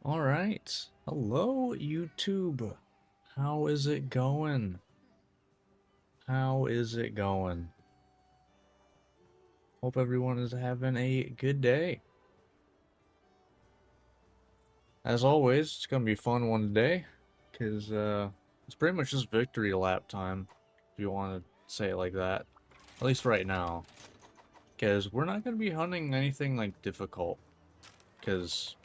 All right. Hello, YouTube. How is it going? How is it going? Hope everyone is having a good day. As always, it's going to be a fun one today, because it's pretty much just victory lap time, if you want to say it like that. At least right now. Because we're not going to be hunting anything, like, difficult. Because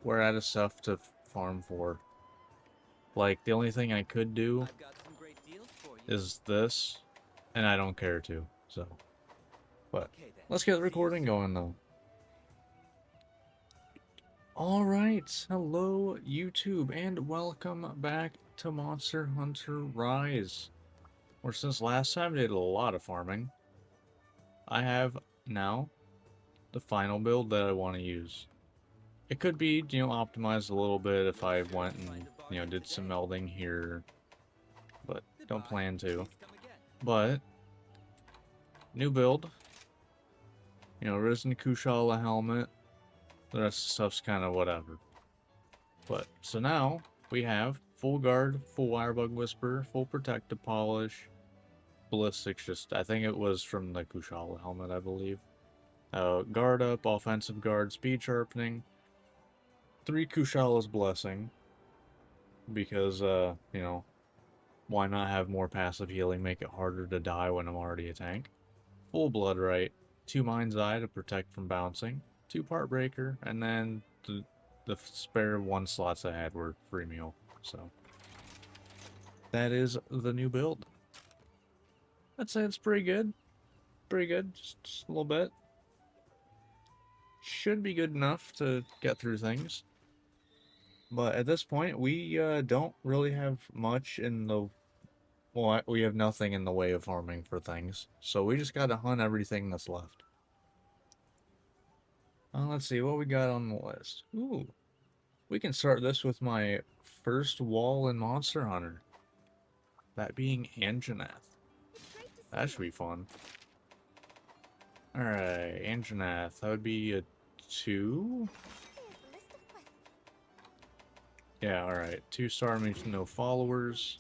we're out of stuff to farm for. Like, the only thing I could do is this, and I don't care to, so. But let's get the recording going though. Alright, hello YouTube, and welcome back to Monster Hunter Rise. Where since last time I did a lot of farming, I have now the final build that I want to use. It could be, optimized a little bit if I went and, did some melding here, but don't plan to. But, new build. Risen Kushala helmet. The rest of the stuff's kind of whatever. But, so now, we have full guard, full wirebug whisper, full protective polish, ballistics I think it was from the Kushala helmet, I believe. Guard up, offensive guard, speed sharpening, 3 Kushala's blessing, because, why not have more passive healing, make it harder to die when I'm already a tank. Full blood right, 2 mind's eye to protect from bouncing, 2 part breaker, and then the spare 1 slots I had were free meal. So that is the new build. I'd say it's pretty good. Pretty good, just a little bit. Should be good enough to get through things. But at this point, we don't really have much in the... Well, we have nothing in the way of farming for things. So we just gotta hunt everything that's left. Let's see what we got on the list. Ooh. We can start this with my first wall in Monster Hunter. That being Anjanath. That should be fun. Alright, Anjanath. That would be a 2? Yeah, alright. 2-star means no followers.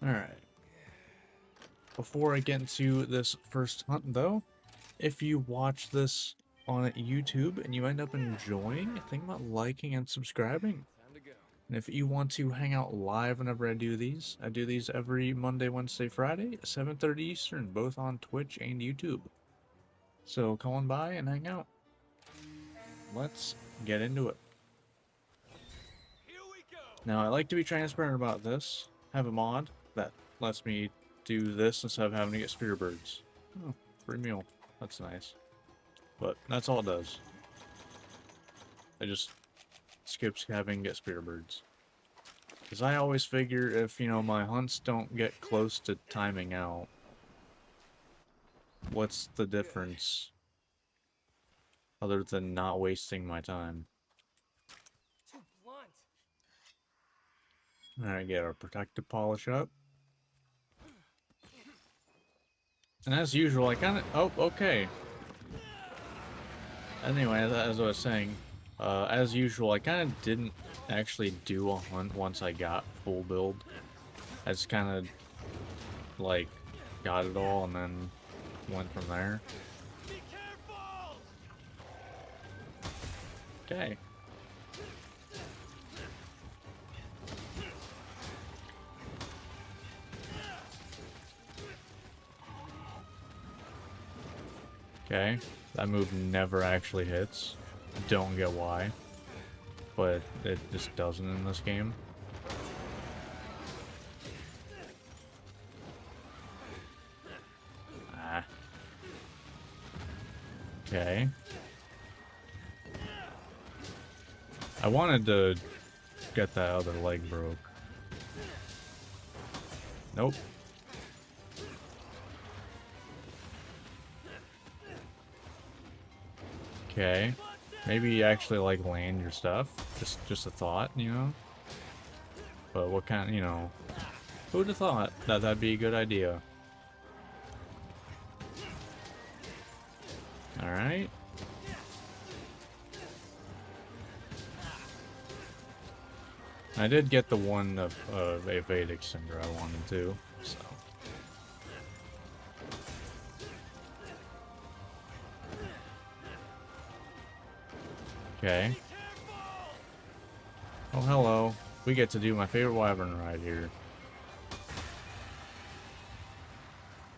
Alright. Before I get into this first hunt, though, if you watch this on YouTube and you end up enjoying, think about liking and subscribing. And if you want to hang out live whenever I do these every Monday, Wednesday, Friday, 7:30 Eastern, both on Twitch and YouTube. So come on by and hang out. Let's get into it. Now, I like to be transparent about this. Have a mod that lets me do this instead of having to get spear birds. Oh, free meal. That's nice. But that's all it does. It just skips having to get spear birds. Because I always figure if, my hunts don't get close to timing out, what's the difference? Other than not wasting my time. Alright, get our protective polish up. And as usual, I kinda... Oh, okay. Anyway, as I was saying, as usual, I kind of didn't actually do a hunt once I got full build. I just kind of, like, got it all and then went from there. Okay. Okay, that move never actually hits. Don't get why, but it just doesn't in this game. Ah. Okay. I wanted to get that other leg broke. Nope. Okay. Maybe you actually, like, land your stuff. Just a thought, But what kind, who'd have thought that that'd be a good idea? Alright. I did get the one of a Vedic Cinder I wanted to, so. Okay. Oh, hello. We get to do my favorite wyvern ride here.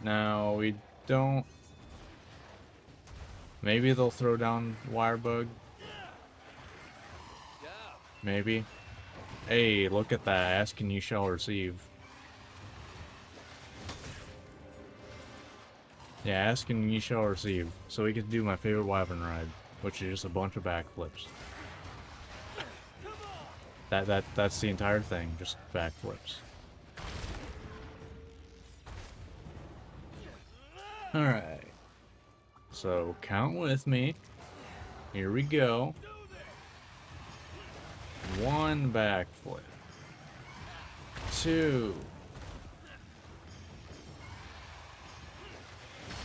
Now, we don't... Maybe they'll throw down Wirebug. Maybe. Hey, look at that. Ask and you shall receive. Yeah, ask and you shall receive. So we get to do my favorite wyvern ride, which is just a bunch of backflips. That's the entire thing, just backflips. Alright. So count with me. Here we go. 1 backflip. 2.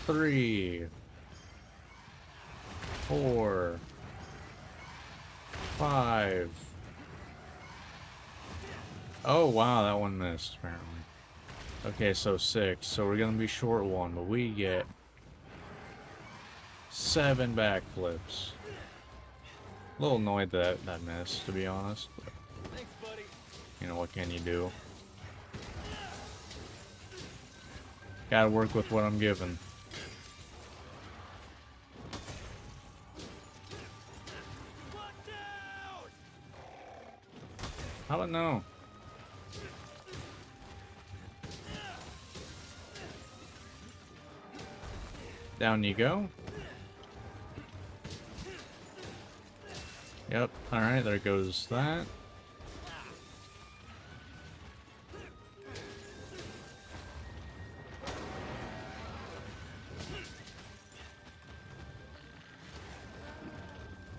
3. 4. 5. Oh wow, that one missed apparently. Okay, so 6. So we're gonna be short 1, but we get 7 backflips. A little annoyed that that missed, to be honest. But, Thanks, buddy. you know, what can you do? Gotta work with what I'm given. How about no? Down you go. Yep, alright, there goes that.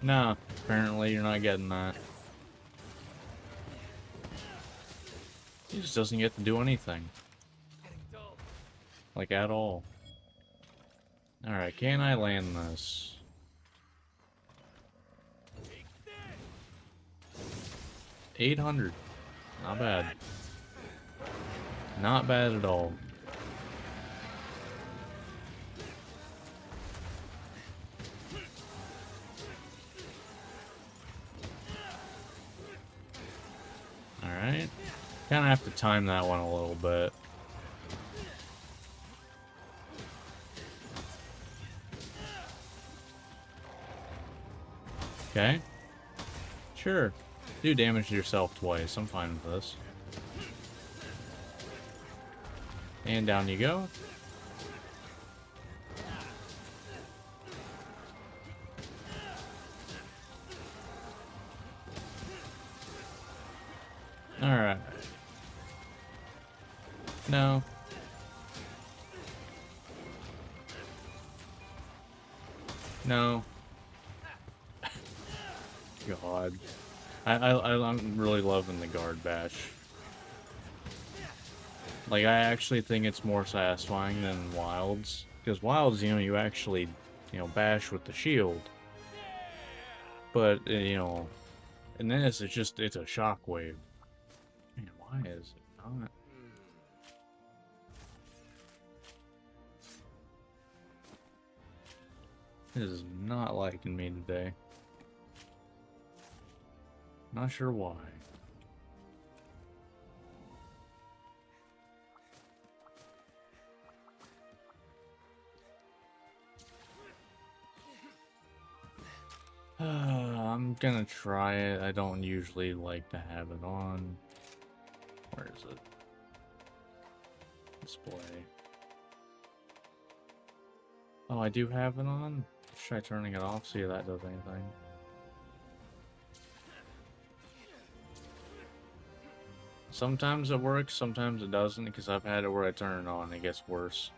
Nah, apparently you're not getting that. He just doesn't get to do anything. Like, at all. Alright, can I land this? 800. Not bad. Not bad at all. Alright. Kind of have to time that one a little bit. Okay. Sure. Do damage to yourself twice. I'm fine with this. And down you go. Alright. No. No. God. I'm really loving the guard bash. Like, I actually think it's more satisfying than Wilds. Because Wilds, you know, you actually, you know, bash with the shield. But, you know, in this, it's just, it's a shockwave. Man, why is it not? This is not liking me today. Not sure why. I'm gonna try it. I don't usually like to have it on. Where is it? Display. Oh, I do have it on? Try turning it off, see if that does anything. Sometimes it works, sometimes it doesn't, because I've had it where I turn it on and it gets worse.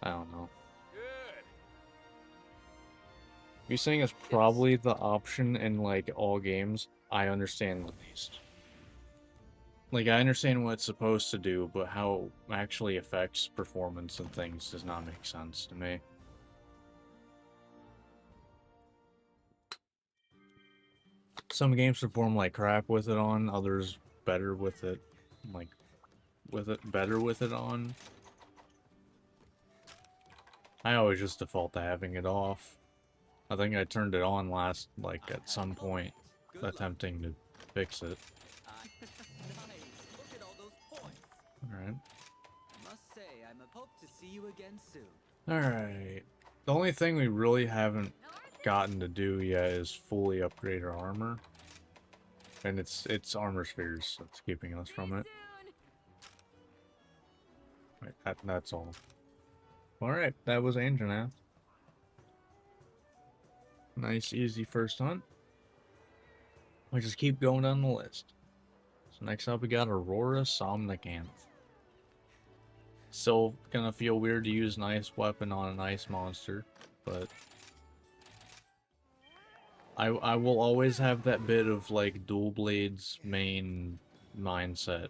I don't know. You're saying it's probably the option in, like, all games I understand the least. Like, I understand what it's supposed to do, but how it actually affects performance and things does not make sense to me. Some games perform like crap with it on, others better with it, like, better with it on. I always just default to having it off. I think I turned it on last, like, at some point, attempting to fix it. Alright. Must say, I'm hope to see you again soon. Alright. The only thing we really haven't gotten to do yet is fully upgrade our armor. And it's armor spheres that's keeping us from it. Right, that's all. Alright, that was Anjanath. Nice, easy first hunt. We just keep going down the list. So next up we got Aurora Somnicanth. Still gonna feel weird to use an ice weapon on an ice monster, but I will always have that bit of like dual blades main mindset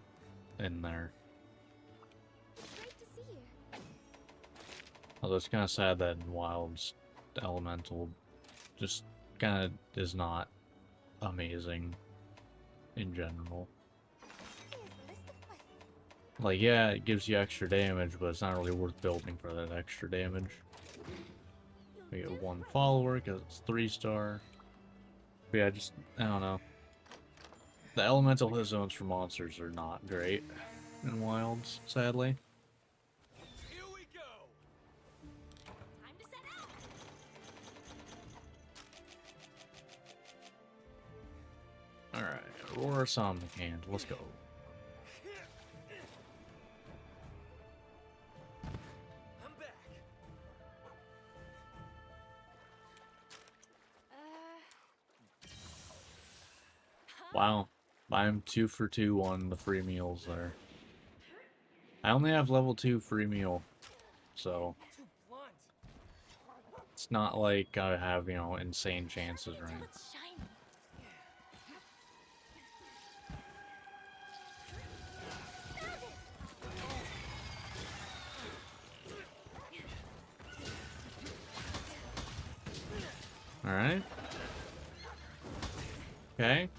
in there. Although it's kind of sad that in Wilds, the elemental just kind of is not amazing in general. Like, yeah, it gives you extra damage, but it's not really worth building for that extra damage. We get 1 follower because it's 3-star. But yeah, just, I don't know. The elemental hit zones for monsters are not great in Wilds, sadly. Here we go. Time to set out. Alright, Aurora Somnicanth, let's go. I'm back. Wow, I'm 2 for 2 on the free meals there. I only have level 2 free meal, so Too blunt. it's not like I have, you know, insane chances or anything. Looks shiny. Alright. Okay.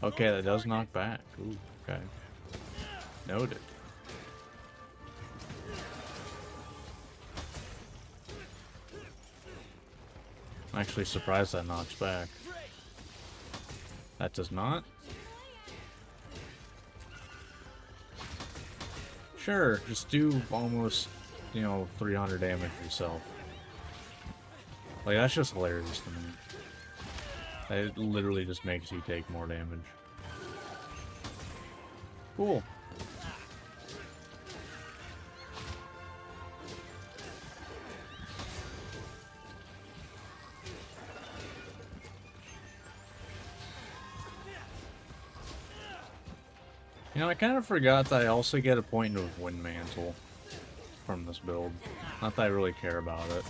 Okay, that does knock back. Ooh, okay. Noted. I'm actually surprised that knocks back. That does not? Sure, just do almost, you know, 300 damage yourself. Like, that's just hilarious to me. It literally just makes you take more damage. Cool. You know, I kind of forgot that I also get a point of Wind Mantle from this build. Not that I really care about it.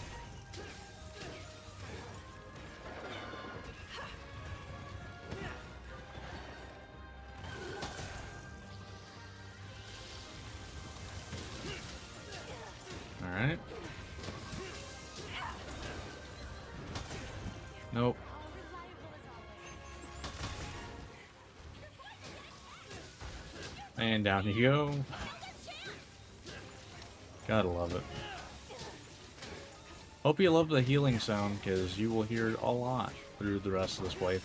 Alright. Nope. And down you go. Gotta love it. Hope you love the healing sound, because you will hear it a lot through the rest of this playthrough.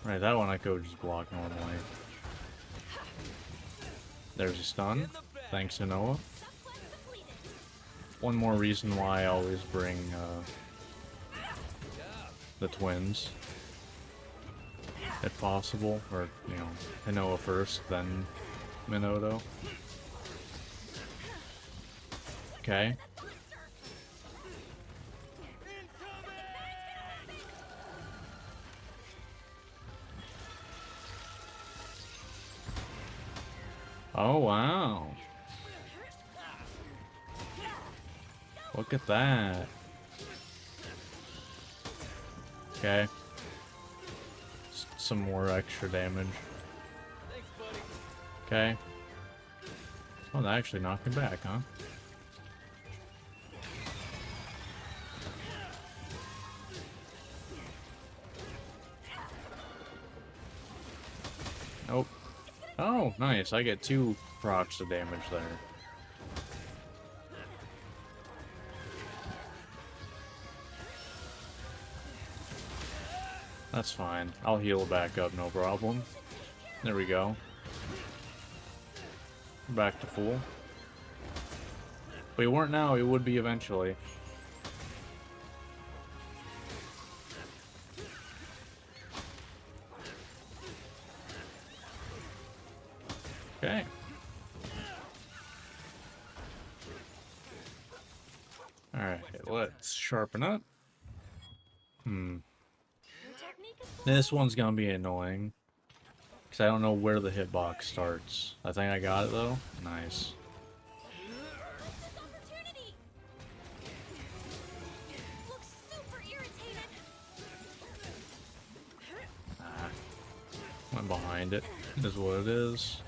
Right, that one I could just block normally. There's a stun. Thanks to Noah. One more reason why I always bring the twins, if possible, or, you know, Hinoa first, then Minoto. Okay. Oh, wow. Look at that. Okay. Some more extra damage. Thanks, buddy. Okay. Oh, that actually knocked him back, huh? Oh. Oh, nice. I get 2 procs of damage there. That's fine. I'll heal back up, no problem. There we go. Back to full. We weren't now, we would be eventually. Okay. Alright, let's sharpen up. Your technique is This one's gonna be annoying. Because I don't know where the hitbox starts. I think I got it though. Nice. this opportunity. Looks super irritated. Ah. Went behind it. Is what it is.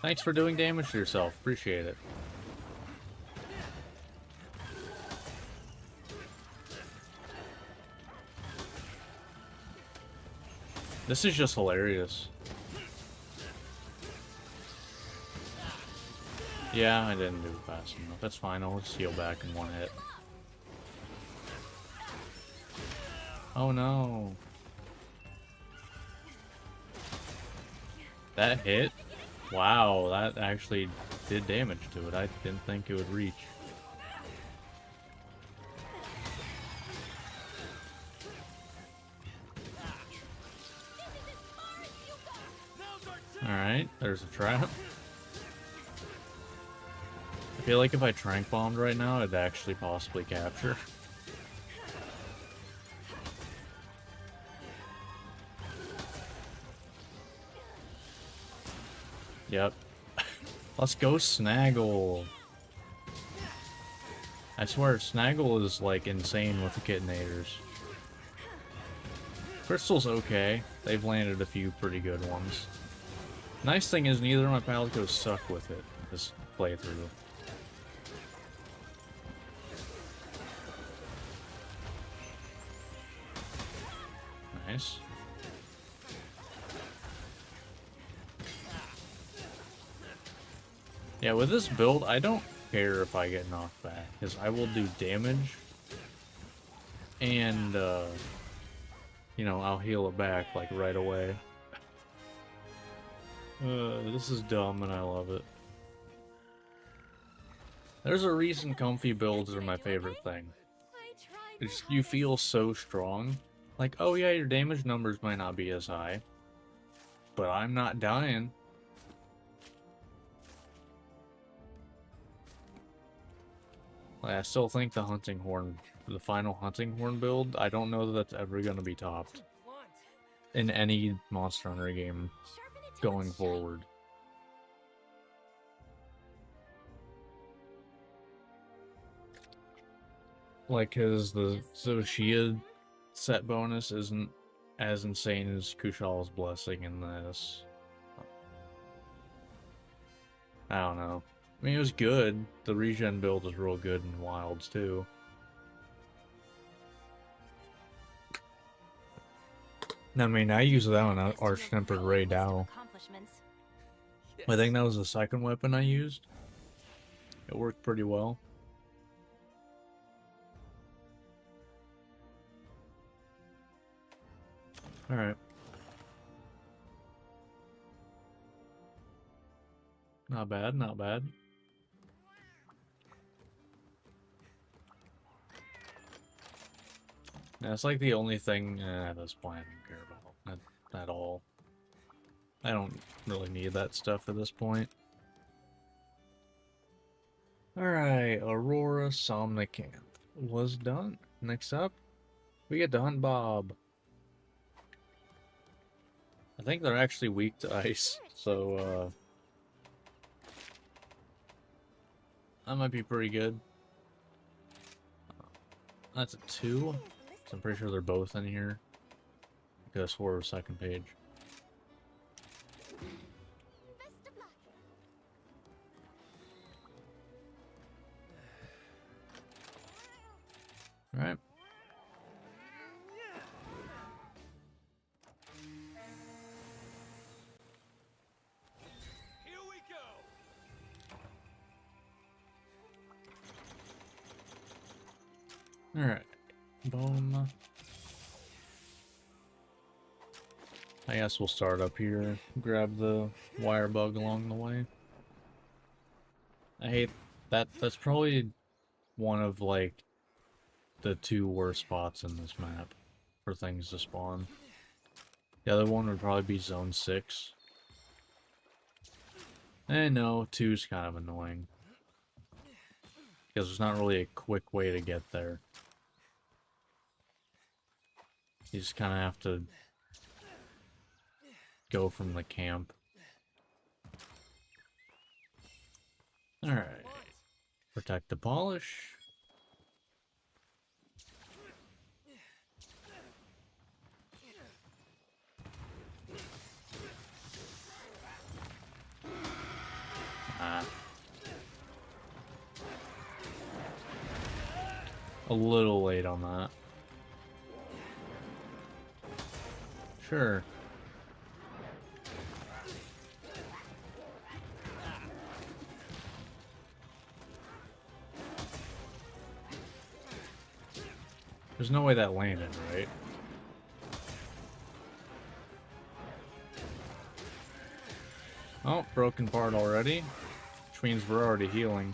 Thanks for doing damage to yourself. Appreciate it. This is just hilarious. Yeah, I didn't do it fast enough. That's fine. I'll just heal back in one hit. Oh no. That hit? Wow, that actually did damage to it. I didn't think it would reach. Alright, there's a trap. I feel like if I trank bombed right now, I'd actually possibly capture. Yep. Let's go Snaggle. I swear, Snaggle is like insane with the Kitinators. Crystal's okay. They've landed a few pretty good ones. Nice thing is neither of my Palicos suck with it this playthrough. Nice. Yeah, with this build, I don't care if I get knocked back, because I will do damage, and, you know, I'll heal it back, like, right away. This is dumb, and I love it. There's a reason comfy builds are my favorite thing. It's, you feel so strong. Like, oh yeah, your damage numbers might not be as high, but I'm not dying. I still think the hunting horn, the final hunting horn build, I don't know that that's ever going to be topped in any Monster Hunter game going forward. Like, cause the Zoshia set bonus isn't as insane as Kushal's Blessing in this. I don't know. I mean, it was good. The regen build was real good in Wilds, too. I mean, I used that on Arch-Tempered Ray Dow. I think that was the second weapon I used. It worked pretty well. Alright. Not bad, not bad. That's like the only thing at this point I don't care about at all. I don't really need that stuff at this point. Alright, Aurora Somnicant was done. Next up, we get to hunt Bob. I think they're actually weak to ice, so that might be pretty good. That's a 2. So I'm pretty sure they're both in here. I could have swore second page. Alright. Alright. Boom. I guess we'll start up here. Grab the wire bug along the way. I hate that. That's probably one of, like, the 2 worst spots in this map for things to spawn. The other one would probably be Zone 6. And no, 2's kind of annoying. Because there's not really a quick way to get there. You just kind of have to go from the camp. Alright. Protect the polish. A little late on that. Sure. There's no way that landed, right? Oh, broken part already. Which means we're already healing.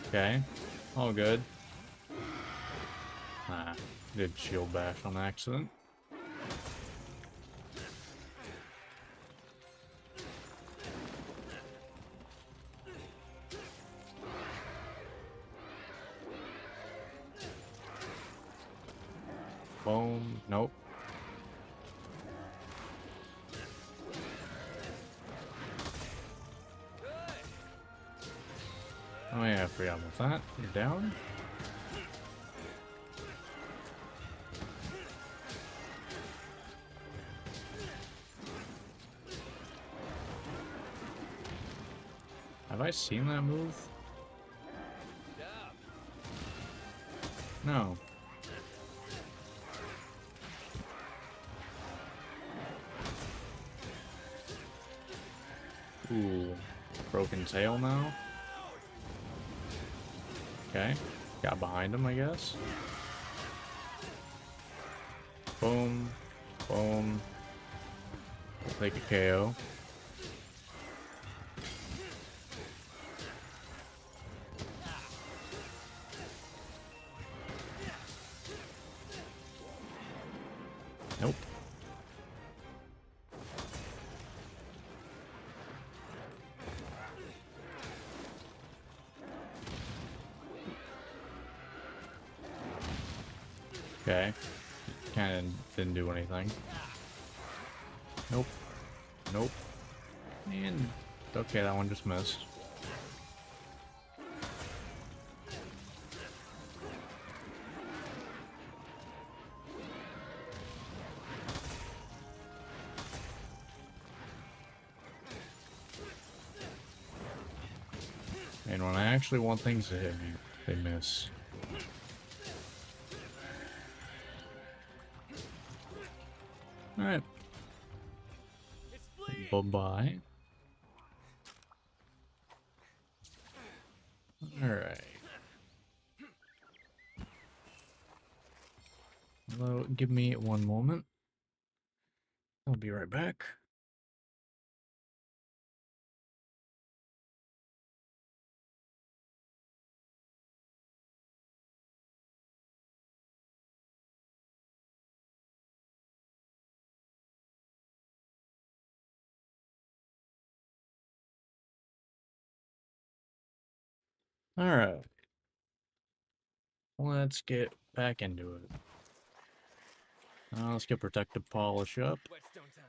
Okay. All good. Ah, did shield bash on accident. Boom. Nope. Oh yeah, I forgot about that. You're down? Have I seen that move? No. Ooh. Broken tail now? Okay. Got behind him, I guess. Boom. Boom. We'll take a KO. Nope. Okay. Kinda didn't do anything. Nope. Nope. And okay, that one just missed. And when I actually want things to hit me, they miss. Alright. Bye-bye. Alright. Hello, give me one moment. I'll be right back. Alright. Let's get back into it. Let's get protective polish up. Whetstone time.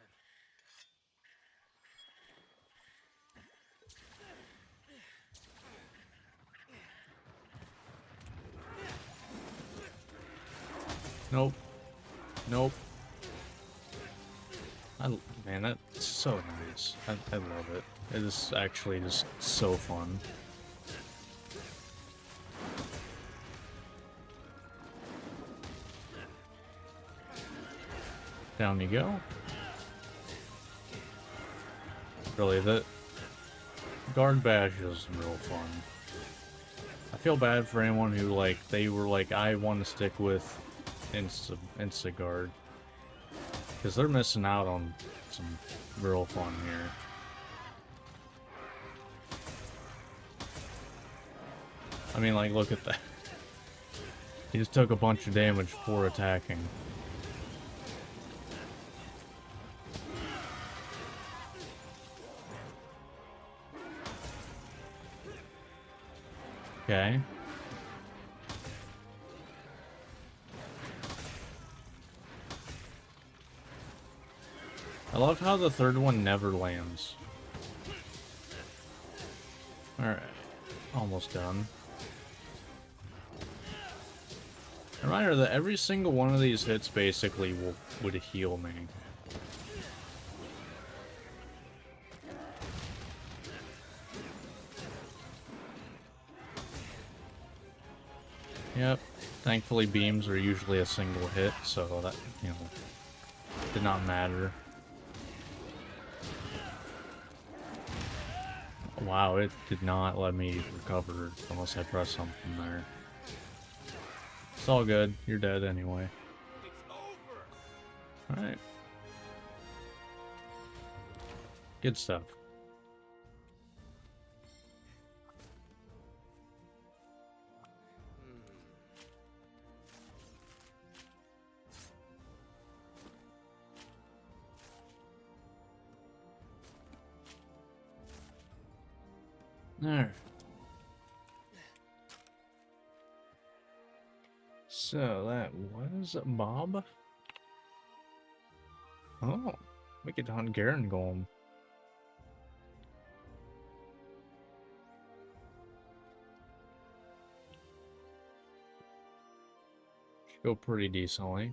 Nope. Nope. Man, that's so nice. I love it. It is actually just so fun. Down you go. Really, the guard bash is real fun. I feel bad for anyone who, like, they were like, I want to stick with Insta guard. Because they're missing out on some real fun here. I mean, like, look at that. He just took a bunch of damage for attacking. Okay. I love how the third one never lands. Alright. Almost done. Reminder that every single one of these hits basically would heal me. Yep. Thankfully beams are usually a single hit, so that, you know, did not matter. Wow, it did not let me recover unless I pressed something there. It's all good. You're dead anyway. Alright. Good stuff. Alright. So that was Bob. Oh, we get to hunt Garen Golem. Should go pretty decently.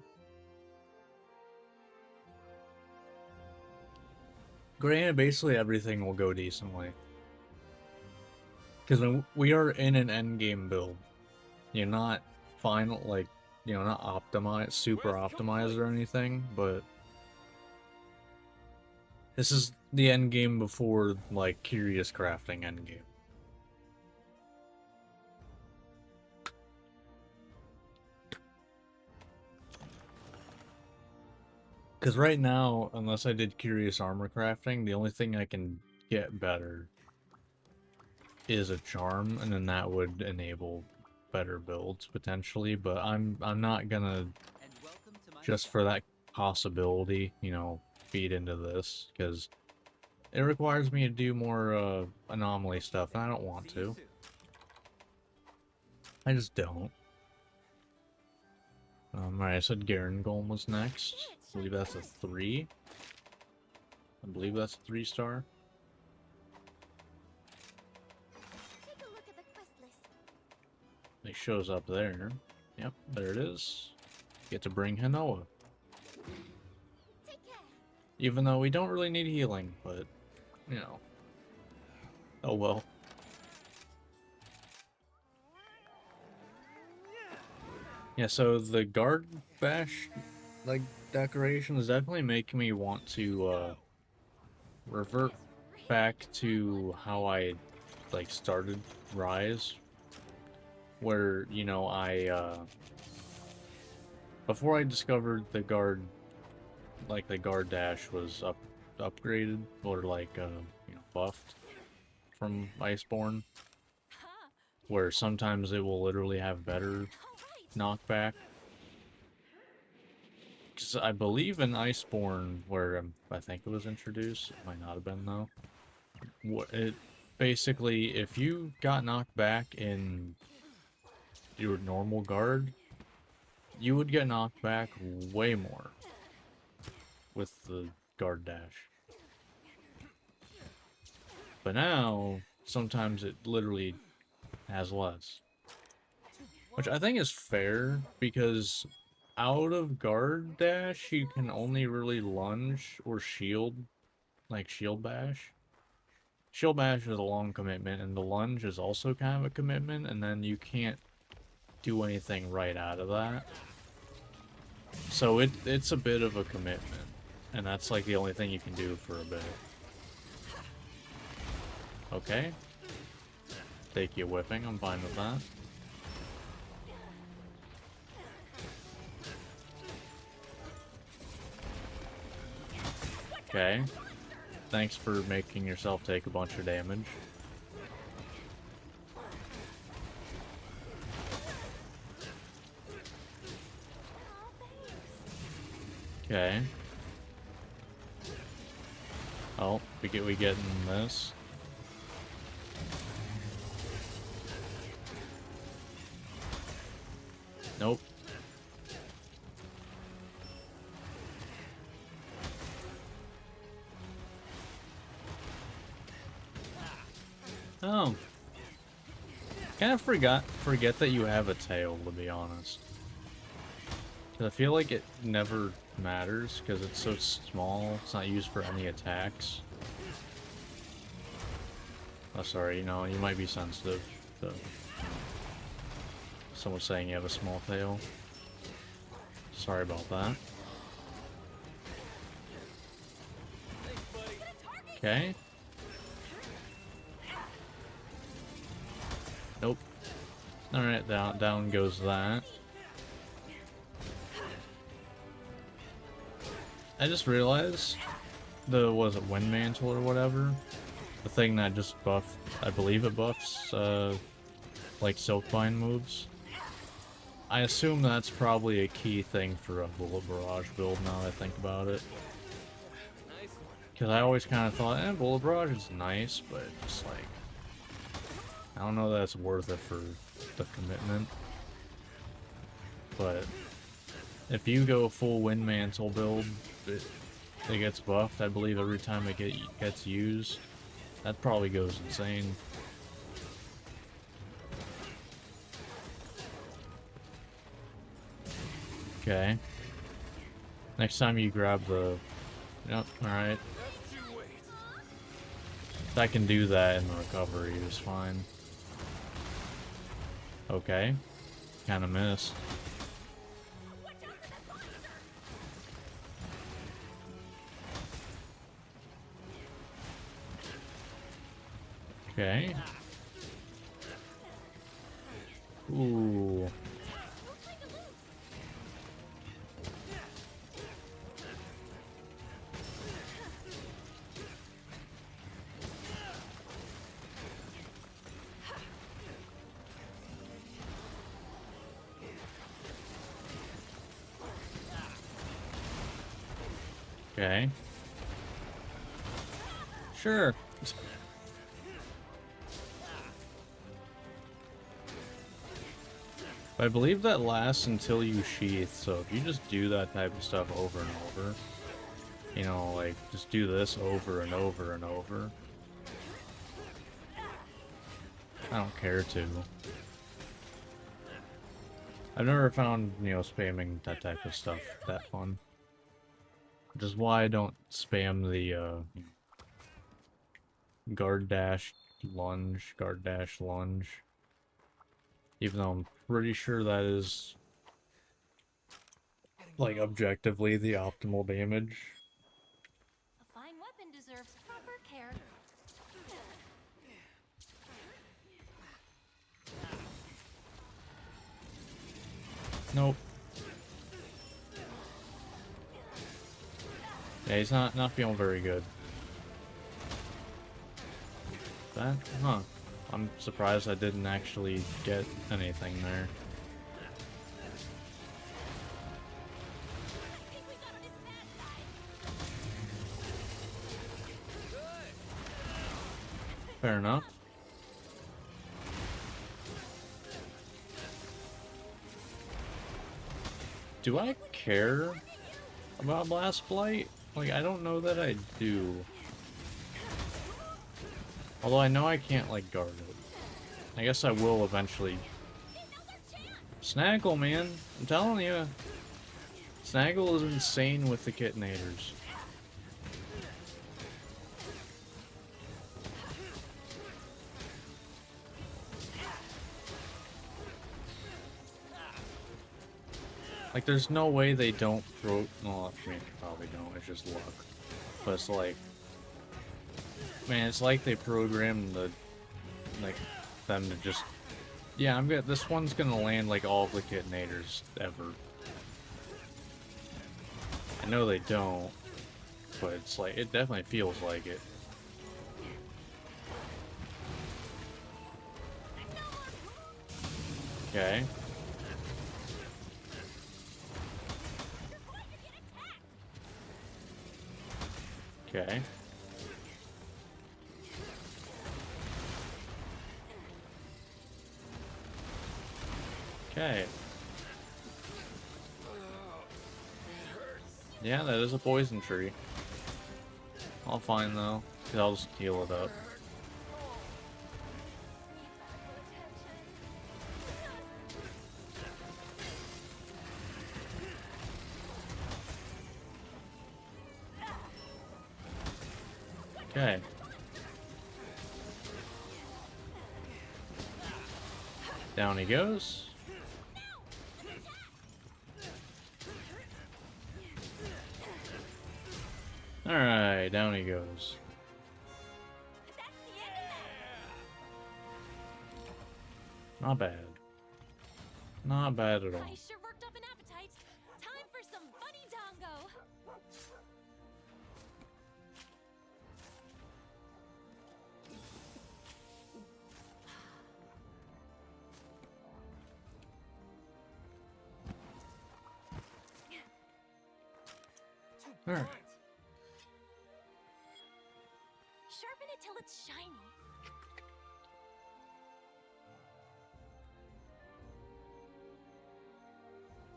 Granted, basically everything will go decently. Because we are in an endgame build. You're not final, like, you know, not optimized, super optimized or anything, but this is the endgame before, like, Curious Crafting endgame. Because right now, unless I did Curious Armor Crafting, the only thing I can get better is a charm, and then that would enable better builds potentially, but I'm not gonna just for that possibility, you know, feed into this, because it requires me to do more anomaly stuff, and I don't want to. I just don't. Alright, I said Garen Golem was next. I believe that's a 3. I believe that's a 3-star. It shows up there. Yep, there it is. Get to bring Hinoa. Even though we don't really need healing, but, you know. Oh well. Yeah, so the guard bash, like, decoration is definitely making me want to, revert back to how I, like, started Rise. Where, you know, before I discovered the guard, like, the guard dash was upgraded, or, like, you know, buffed from Iceborne, where sometimes it will literally have better knockback. Because I believe in Iceborne, where I think it was introduced, it might not have been, though, it basically, if you got knocked back in your normal guard, you would get knocked back way more with the guard dash. But now, sometimes it literally has less. Which I think is fair, because out of guard dash, you can only really lunge or shield, like shield bash. Shield bash is a long commitment, and the lunge is also kind of a commitment, and then you can't do anything right out of that. So it's a bit of a commitment, and that's like the only thing you can do for a bit. Okay. Take you whipping, I'm fine with that. Okay. Thanks for making yourself take a bunch of damage. Okay. Oh, we getting this. Nope. Oh. Kind of forget that you have a tail, to be honest. 'Cause I feel like it never matters because it's so small. It's not used for any attacks. Oh, sorry, you know, you might be sensitive to someone saying you have a small tail. Sorry about that. Okay. Nope. Alright, down goes that. I just realized was it Wind Mantle or whatever? The thing that just buffed, I believe it buffs, like Silkbind moves. I assume that's probably a key thing for a Bullet Barrage build now that I think about it. Because I always kind of thought, Bullet Barrage is nice, but it's like, I don't know that it's worth it for the commitment. But if you go full Wind Mantle build, it gets buffed, I believe, every time it gets used. That probably goes insane. Okay. Next time you grab the... Yep, alright. I can do that in the recovery, is fine. Okay. Kinda missed. Okay. Ooh. Okay. Sure. I believe that lasts until you sheath, so if you just do that type of stuff over and over, you know, like, just do this over and over and over. I don't care to. I've never found, you know, spamming that type of stuff that fun. Which is why I don't spam the, guard dash lunge, even though I'm pretty sure that is, like, objectively the optimal damage. A fine weapon deserves proper care. Nope. Yeah, he's not feeling very good. That? Huh. I'm surprised I didn't actually get anything there. Fair enough. Do I care about Blast Blight? Like, I don't know that I do. Although I know I can't, like, guard it. I guess I will eventually. Snaggle, man. I'm telling you. Snaggle is insane with the Kitinators. Like, there's no way they don't throw... Well, I mean, probably don't. It's just luck. But it's like... Man, it's like they programmed like them to just. Yeah, this one's gonna land like all of the Kitinators ever. I know they don't, but it's like it definitely feels like it. Okay. Okay. Okay. Yeah, that is a poison tree. I'll fine though, because I'll just heal it up. Okay. Down he goes. Alright, down he goes. Not bad. Not bad at all. I sure worked up an appetite. Time for some bunny dongo. Alright. Sharpen it till it's shiny.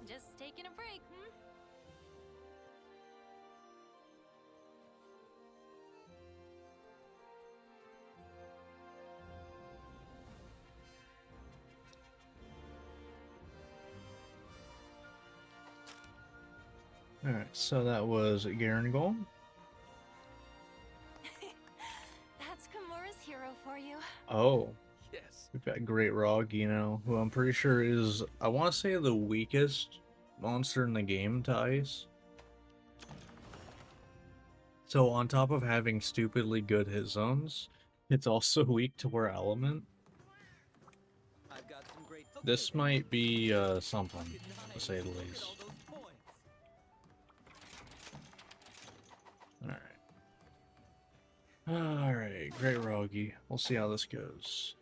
Just taking a break, hmm? Alright, so that was Garangol. That's Kimura's hero for you. Oh, Yes. we've got Great Rogino, who I'm pretty sure is, I want to say, the weakest monster in the game to ice. So on top of having stupidly good hit zones, it's also weak to our element. I've got some great. This might be something, to say the least. Alright, Great Rogi. We'll see how this goes.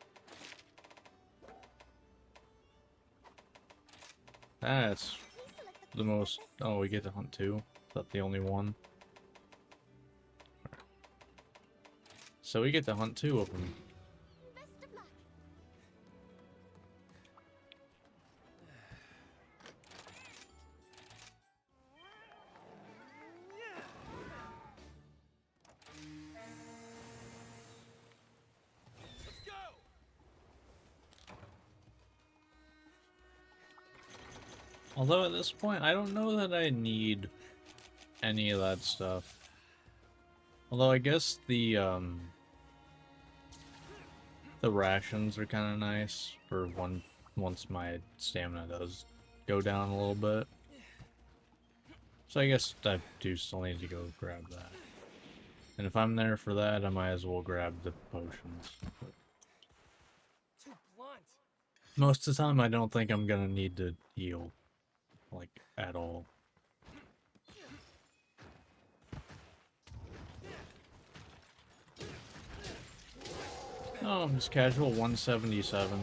That's the most... Oh, we get to hunt two? Is that the only one? So we get to hunt two of them. Best of luck. Let's go. Although at this point, I don't know that I need any of that stuff. Although I guess the rations are kind of nice for once my stamina does go down a little bit. So I guess I do still need to go grab that. And if I'm there for that, I might as well grab the potions. Too blunt. Most of the time, I don't think I'm gonna need to heal, like, at all. Oh, just casual 177.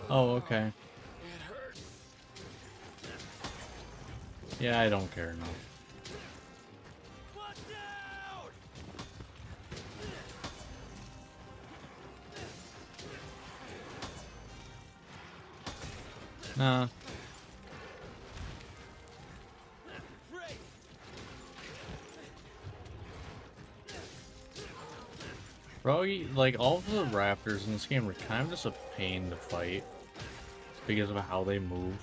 Oh, okay. Yeah, I don't care now. Watch out! Nah. Break. Probably, like, all of the raptors in this game are kind of just a pain to fight because of how they move.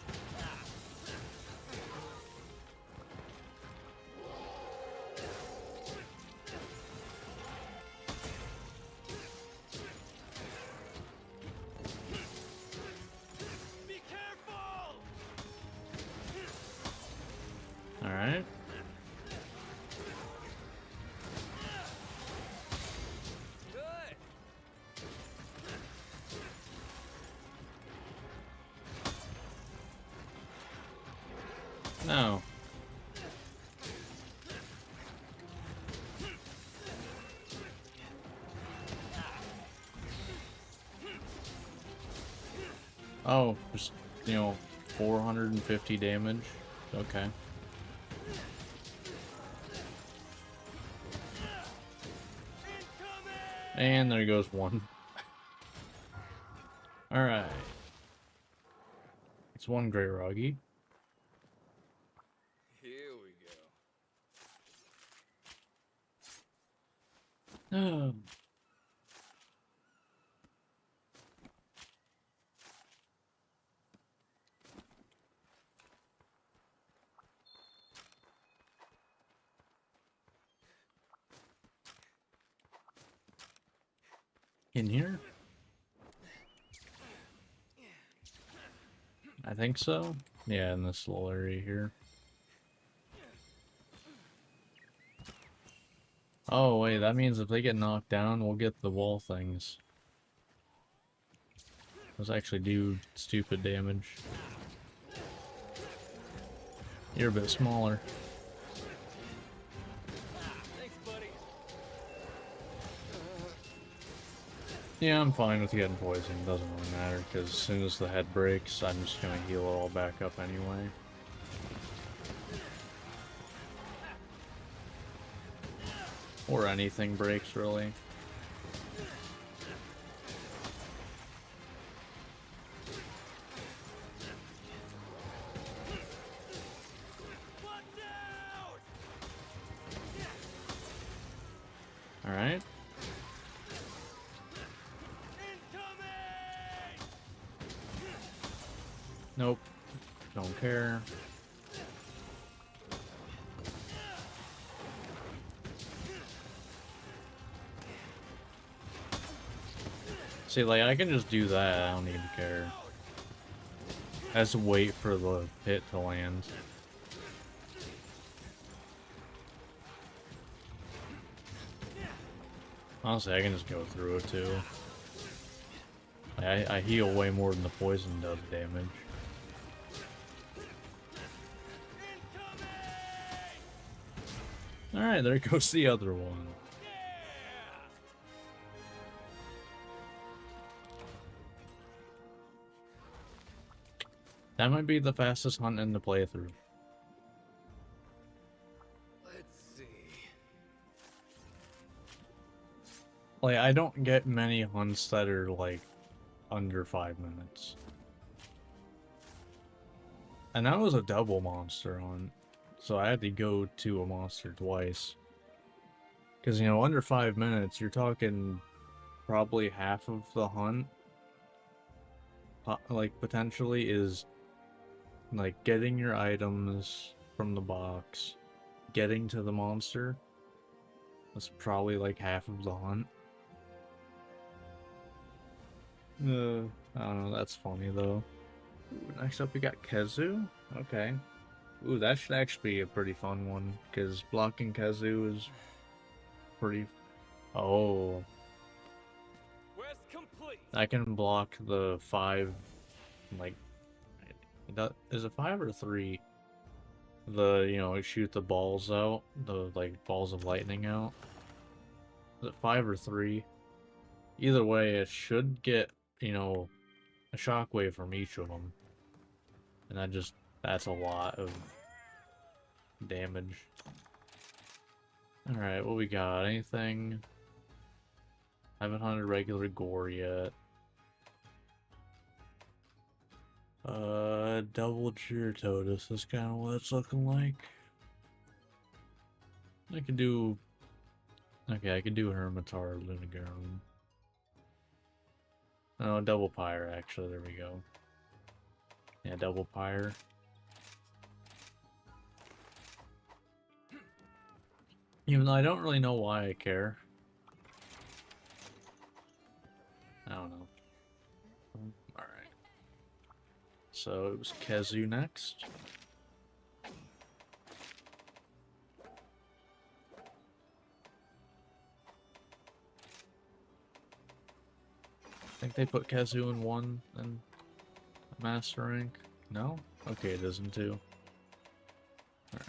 Alright. Good. No. Oh, just, 450 damage. Okay. And there goes one. Alright. It's one Grey Roggy. Here we go. Oh. In here? I think so. Yeah, in this little area here. Oh, wait, that means if they get knocked down, we'll get the wall things. Those actually do stupid damage. You're a bit smaller. Thanks, buddy. Yeah, I'm fine with getting poisoned. Doesn't really matter, because as soon as the head breaks, I'm just gonna heal it all back up anyway. Or anything breaks, really. Alright. Nope. Don't care. See, like, I can just do that. I don't need to care. I just wait for the hit to land. Honestly, I can just go through it, too. Like, I heal way more than the poison does damage. Alright, there goes the other one. That might be the fastest hunt in the playthrough. Let's see. Like, I don't get many hunts that are, like, under 5 minutes. And that was a double monster hunt. So I had to go to a monster twice. Because, under 5 minutes, you're talking probably half of the hunt, like, potentially is, like, getting your items from the box, getting to the monster. That's probably, like, half of the hunt. I don't know, that's funny, though. Ooh, next up we got Khezu. Okay. Ooh, that should actually be a pretty fun one, because blocking Khezu is pretty... Oh. Quest complete. I can block the 5, like... Is it 5 or 3? The, shoot the balls out, the, like, balls of lightning out. Is it 5 or 3? Either way, it should get, a shockwave from each of them. And that's a lot of damage. Alright, what we got? Anything? Haven't hunted regular gore yet. Double Gyarados is kind of what it's looking like. I can do... Okay, I can do Hermitaur, Lunagarm. Oh, double Pyre, actually, there we go. Yeah, double Pyre. Even though I don't really know why I care. I don't know. Alright. So it was Khezu next. they put Kazoo in 1 and Master Rank? No? Okay, it is in 2. Alright.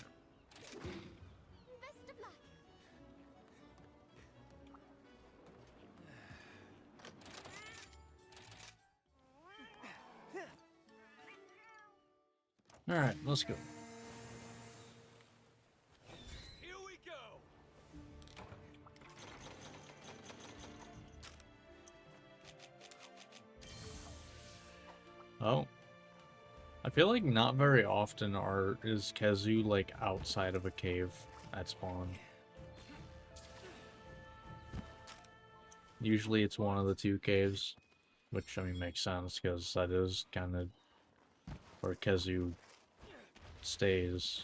Best of luck. Alright, let's go. Here we go. Oh. I feel like not very often is Kazoo like outside of a cave at spawn. Usually it's one of the 2 caves, which I mean makes sense because that is kind of where Kazoo stays.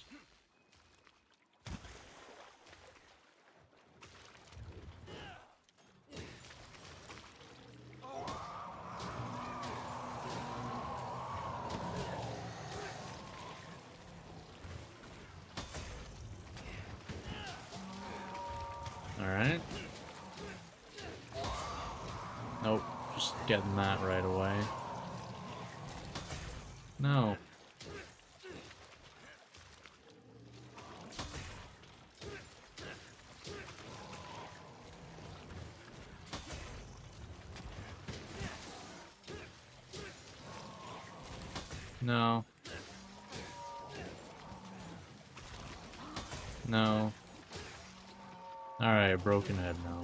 Alright. Nope, just getting that right away. No. No. No. Alright, broken head now.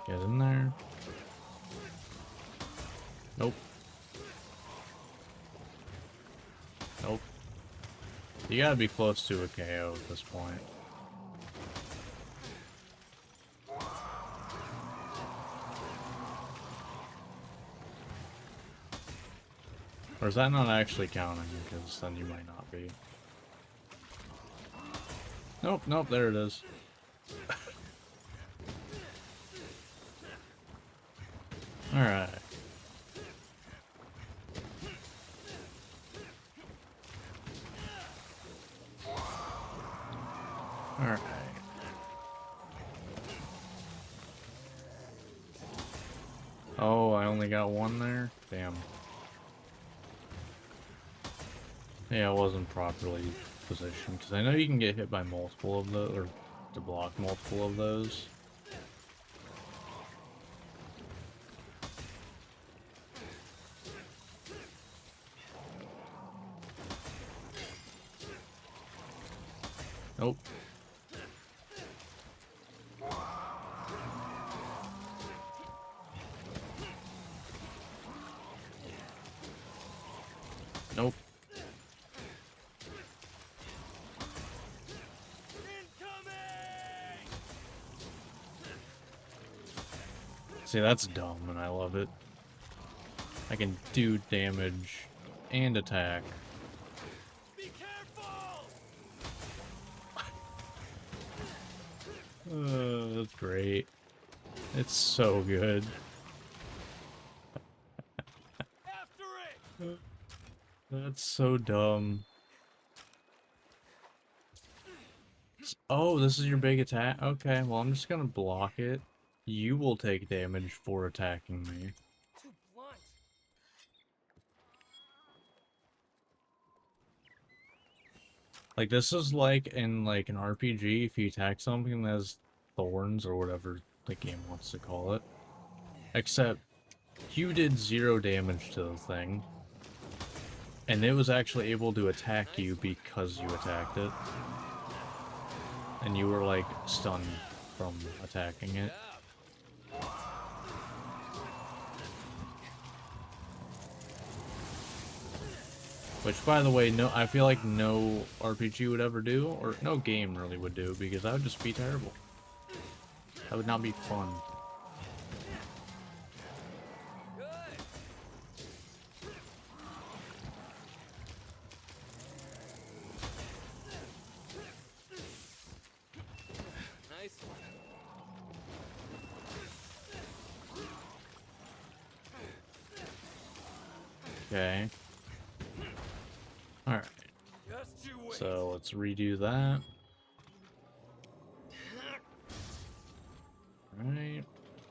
Get in there. Nope. Nope. You gotta be close to a KO at this point. Or is that not actually counting? Because then you might not be. Nope, nope, there it is. Alright. Alright. Oh, I only got 1 there? Damn. Yeah, I wasn't properly positioned, because I know you can get hit by multiple of those, or to block multiple of those. Nope. Nope. See, that's dumb, and I love it. I can do damage and attack. Be careful! That's great. It's so good. After it! That's so dumb. Oh, this is your big attack? Okay, well, I'm just gonna block it. You will take damage for attacking me. Too blunt. Like, this is like in, like, an RPG, if you attack something that has thorns, or whatever the game wants to call it. Except, you did 0 damage to the thing. And it was actually able to attack you because you attacked it. And you were, like, stunned from attacking it. Which, by the way, no, I feel like no RPG would ever do, or no game really would do, because that would just be terrible. That would not be fun. Nice one. Okay. Alright. So let's redo that. Right.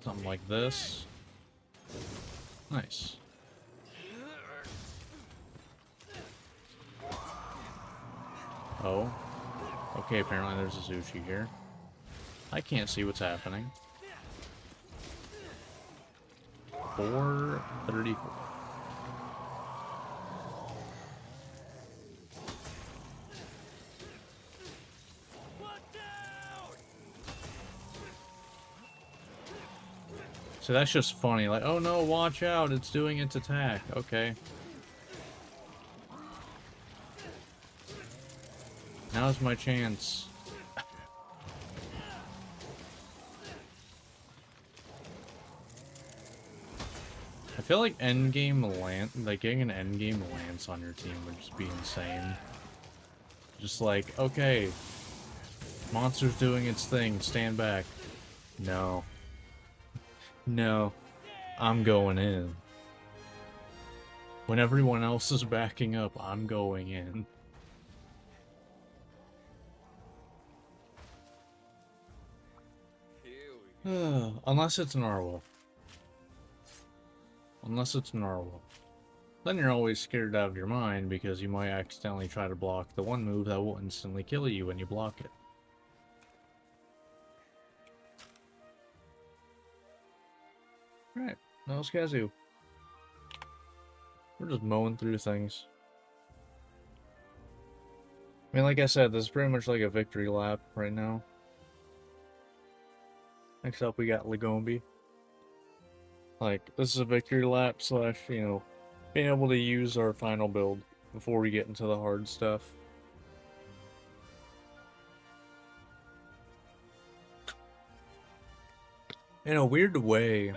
Something like this. Nice. Oh. Okay, apparently there's a Zuchi here. I can't see what's happening. 434. So that's just funny, like, oh no, watch out, it's doing its attack. Okay. Now's my chance. I feel like endgame like getting an endgame lance on your team would just be insane. Just like, okay, monster's doing its thing, stand back. No. No. I'm going in. When everyone else is backing up, I'm going in. Unless it's Narwhal. Unless it's Narwhal. Then you're always scared out of your mind because you might accidentally try to block the one move that will instantly kill you when you block it. Right, now let's Kazoo. We're just mowing through things. I mean, like I said, this is pretty much like a victory lap right now. Next up, we got Lagombi. Like, this is a victory lap slash, you know, being able to use our final build before we get into the hard stuff. In a weird way,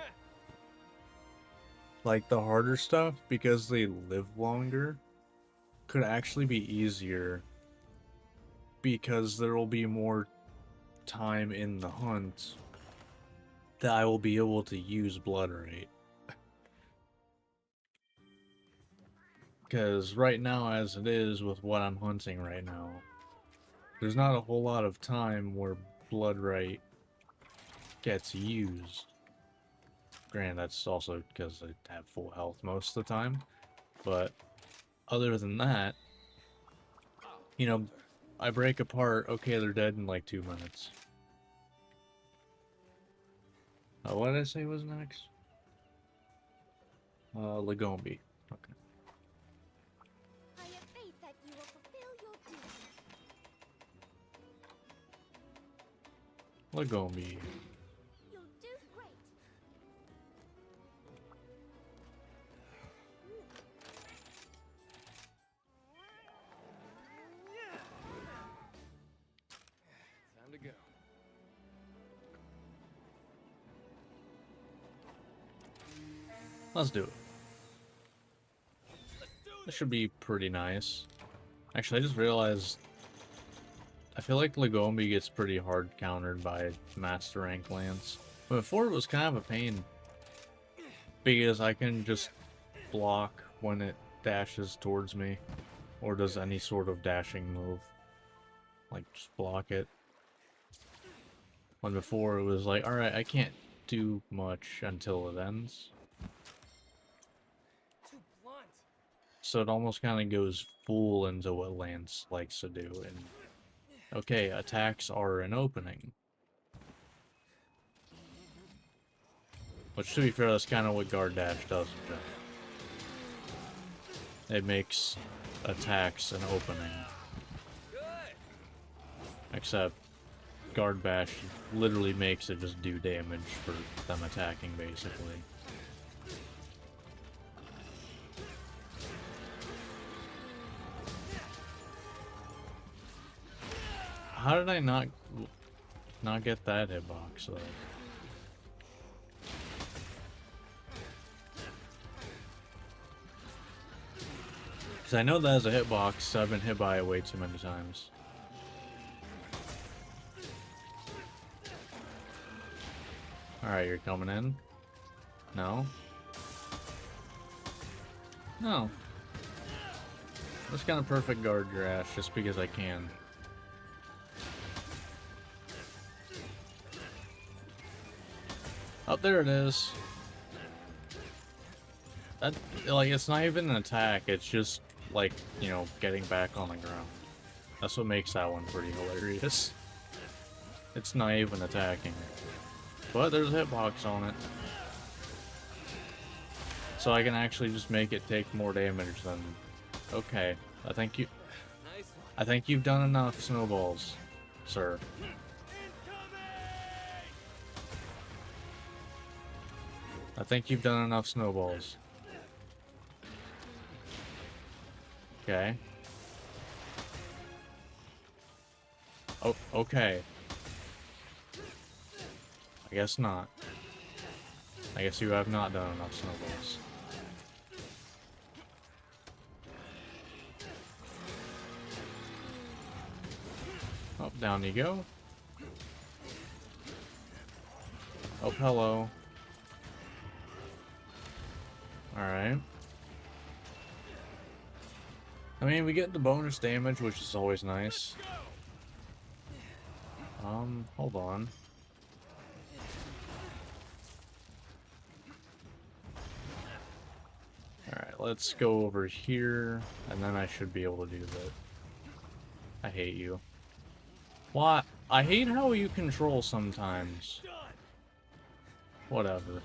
like the harder stuff, because they live longer, could actually be easier because there will be more time in the hunt that I will be able to use Blood Rate. Because right now, as it is with what I'm hunting right now, there's not a whole lot of time where Blood Rate gets used. Granted, that's also because I have full health most of the time. But other than that, you know, I break apart, okay, they're dead in like 2 minutes. What did I say was next? Lagombi. Okay. I have faith that you will fulfill your duty. Lagombi. You'll do great. Time to go. Let's do it. This should be pretty nice. Actually, I just realized I feel like Lagombi gets pretty hard countered by Master Rank Lance. But before it was kind of a pain. Because I can just block when it dashes towards me. Or does any sort of dashing move. Like, just block it. When before it was like, alright, I can't do much until it ends. Too blunt. So it almost kind of goes full into what Lance likes to do. And okay, attacks are an opening. Which, to be fair, that's kind of what Guard Dash does in general. It makes attacks an opening. Good. Except Guard Bash literally makes it just do damage for them attacking, basically. How did I not get that hitbox, though? Because I know that as a hitbox, I've been hit by it way too many times. Alright, you're coming in? No? No. just gonna perfect guard your ass just because I can. Oh, there it is. That, like, it's not even an attack, it's just, like, you know, getting back on the ground. That's what makes that one pretty hilarious. It's not even attacking. But there's a hitbox on it. So I can actually just make it take more damage than... Okay, I think you've done enough snowballs, sir. I think you've done enough snowballs. Okay. Oh, okay. I guess not. I guess you have not done enough snowballs. Oh, down you go. Oh, hello. Alright. I mean, we get the bonus damage, which is always nice. Hold on. Alright, let's go over here, and then I should be able to do that. I hate you. What? I hate how you control sometimes. Whatever.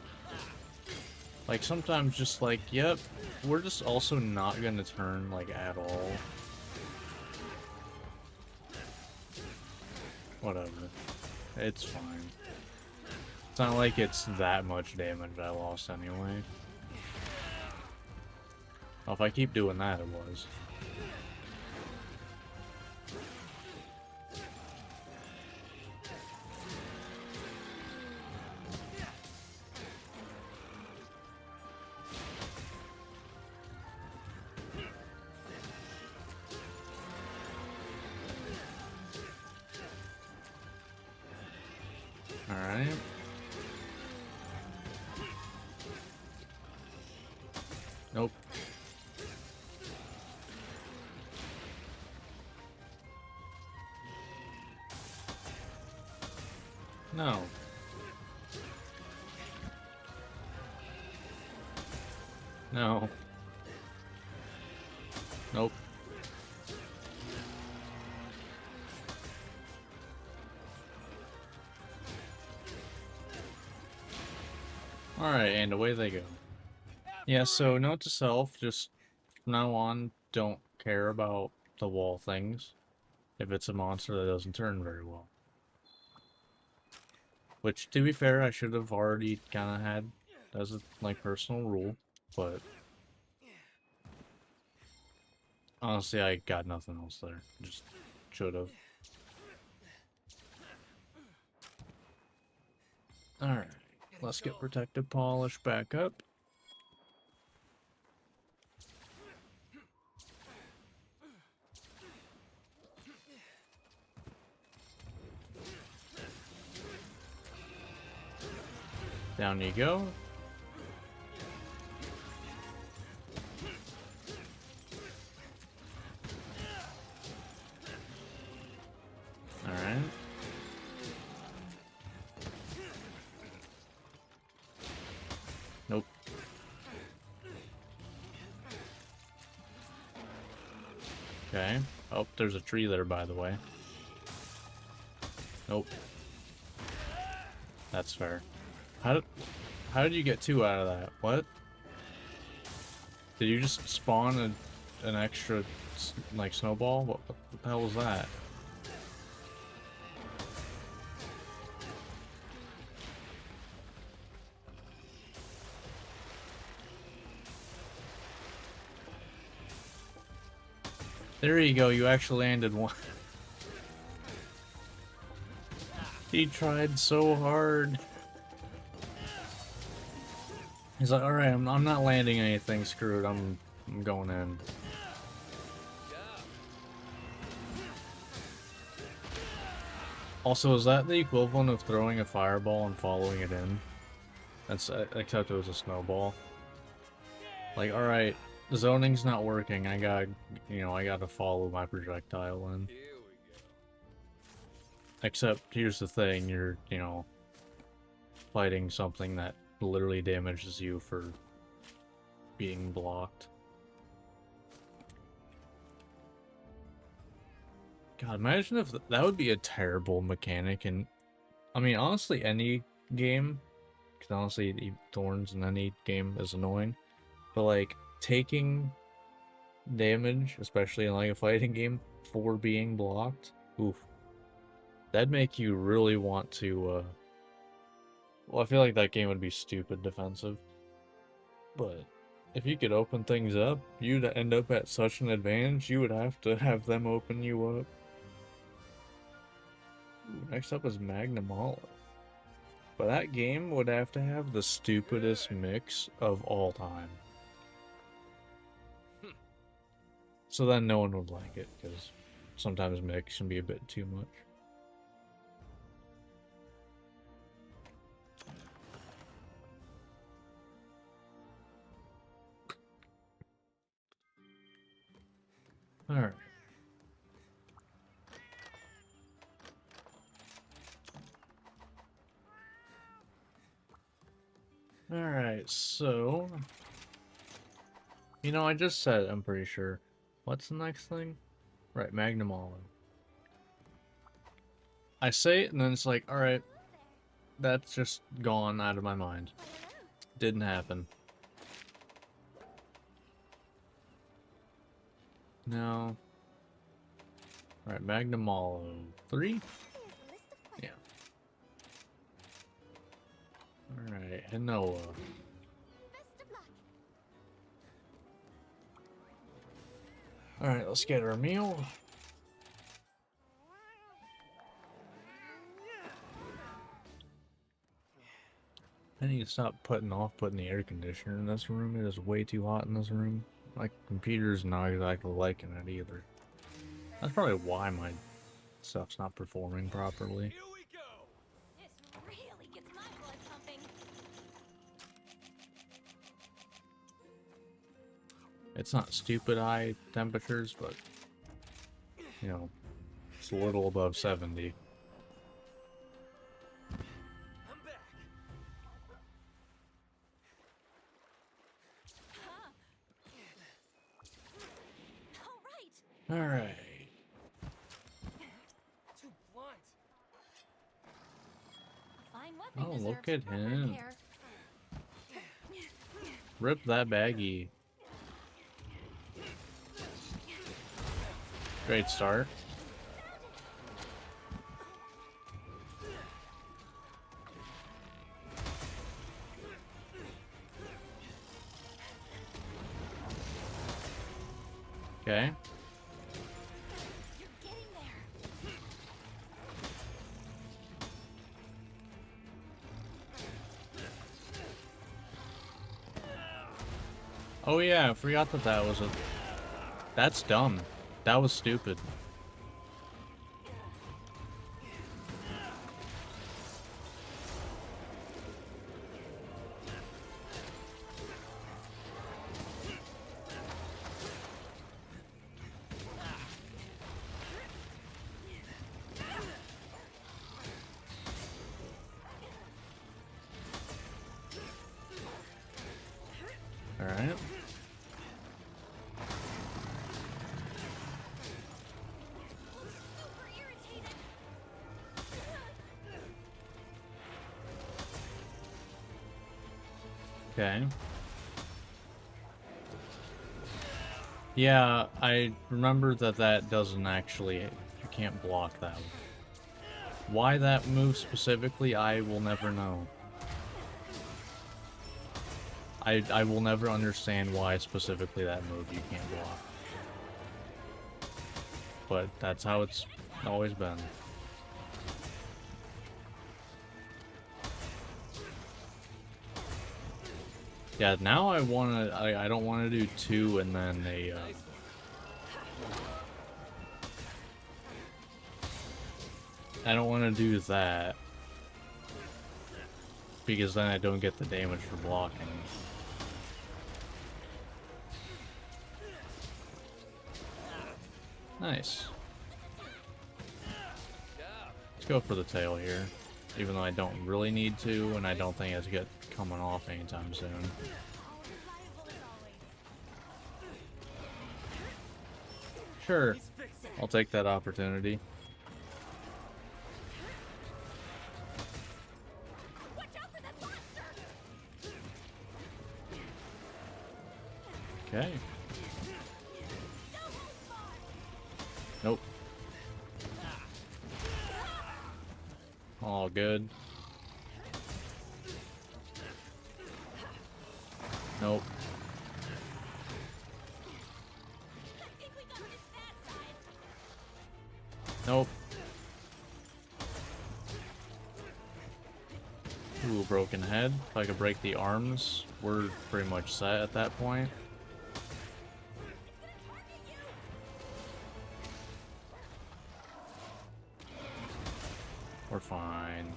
Like, sometimes just like, yep, we're just also not gonna turn, like, at all. Whatever. It's fine. It's not like it's that much damage I lost anyway. Well, if I keep doing that, it was. Alright. Nope. No. No. Nope. Alright, and away they go. Yeah, so note to self, just from now on, don't care about the wall things if it's a monster that doesn't turn very well. Which, to be fair, I should have already kind of had as a, like, personal rule, but honestly, I got nothing else there. Just should have. Alright, let's get protective polish back up. Down you go. Alright. Nope. Okay. Oh, there's a tree there, by the way. Nope. That's fair. How did you get 2 out of that? What? Did you just spawn an extra, like, snowball? What the hell was that? There you go, you actually landed one. He tried so hard. He's like, alright, I'm not landing anything, screw it, I'm going in. Also, is that the equivalent of throwing a fireball and following it in? That's, except it was a snowball. Like, alright, zoning's not working. I gotta follow my projectile in. Here we go. Except, here's the thing, you're, fighting something that literally damages you for being blocked. God, imagine if that would be a terrible mechanic, and I mean, honestly, any game, because honestly, thorns in any game is annoying, but like, taking damage, especially in like a fighting game, for being blocked, oof. That'd make you really want to, well, I feel like that game would be stupid defensive. But if you could open things up, you'd end up at such an advantage, you would have to have them open you up. Ooh, next up is Magnum Olive. But that game would have to have the stupidest mix of all time. So then no one would like it, because sometimes mix can be a bit too much. Alright. Alright, so... I just said, I'm pretty sure. What's the next thing? Right, Magnum Olive. I say it, and then it's like, alright, that's just gone out of my mind. Didn't happen. No. Alright, Magnum Olive. 3? Yeah. Alright, Hinoa. Alright, let's get our meal. I need to stop putting the air conditioner in this room. It is way too hot in this room. My computer's not exactly liking it either. That's probably why my stuff's not performing properly. Here we go. This really gets my blood pumping. It's not stupid high temperatures, but, it's a little above 70. I'm back. All right. Alright. Too blunt. A fine weapon Oh, deserves look at proper him. care. Rip that baggie. Great start. Okay. You're getting there. Oh yeah, I forgot that was a... That's dumb. That was stupid. Alright. Super irritated. Okay. Yeah, I remember that doesn't actually... You can't block that. Why that move specifically, I will never know. I will never understand why specifically that move you can't block. But that's how it's always been. Yeah, now I don't wanna do 2 and then a I don't wanna do that. Because then I don't get the damage for blocking. Nice. Let's go for the tail here. Even though I don't really need to, and I don't think it's coming off anytime soon. Sure. I'll take that opportunity. Okay. Nope. All good. Nope. Nope. Ooh, broken head. If I could break the arms, we're pretty much set at that point. We're fine.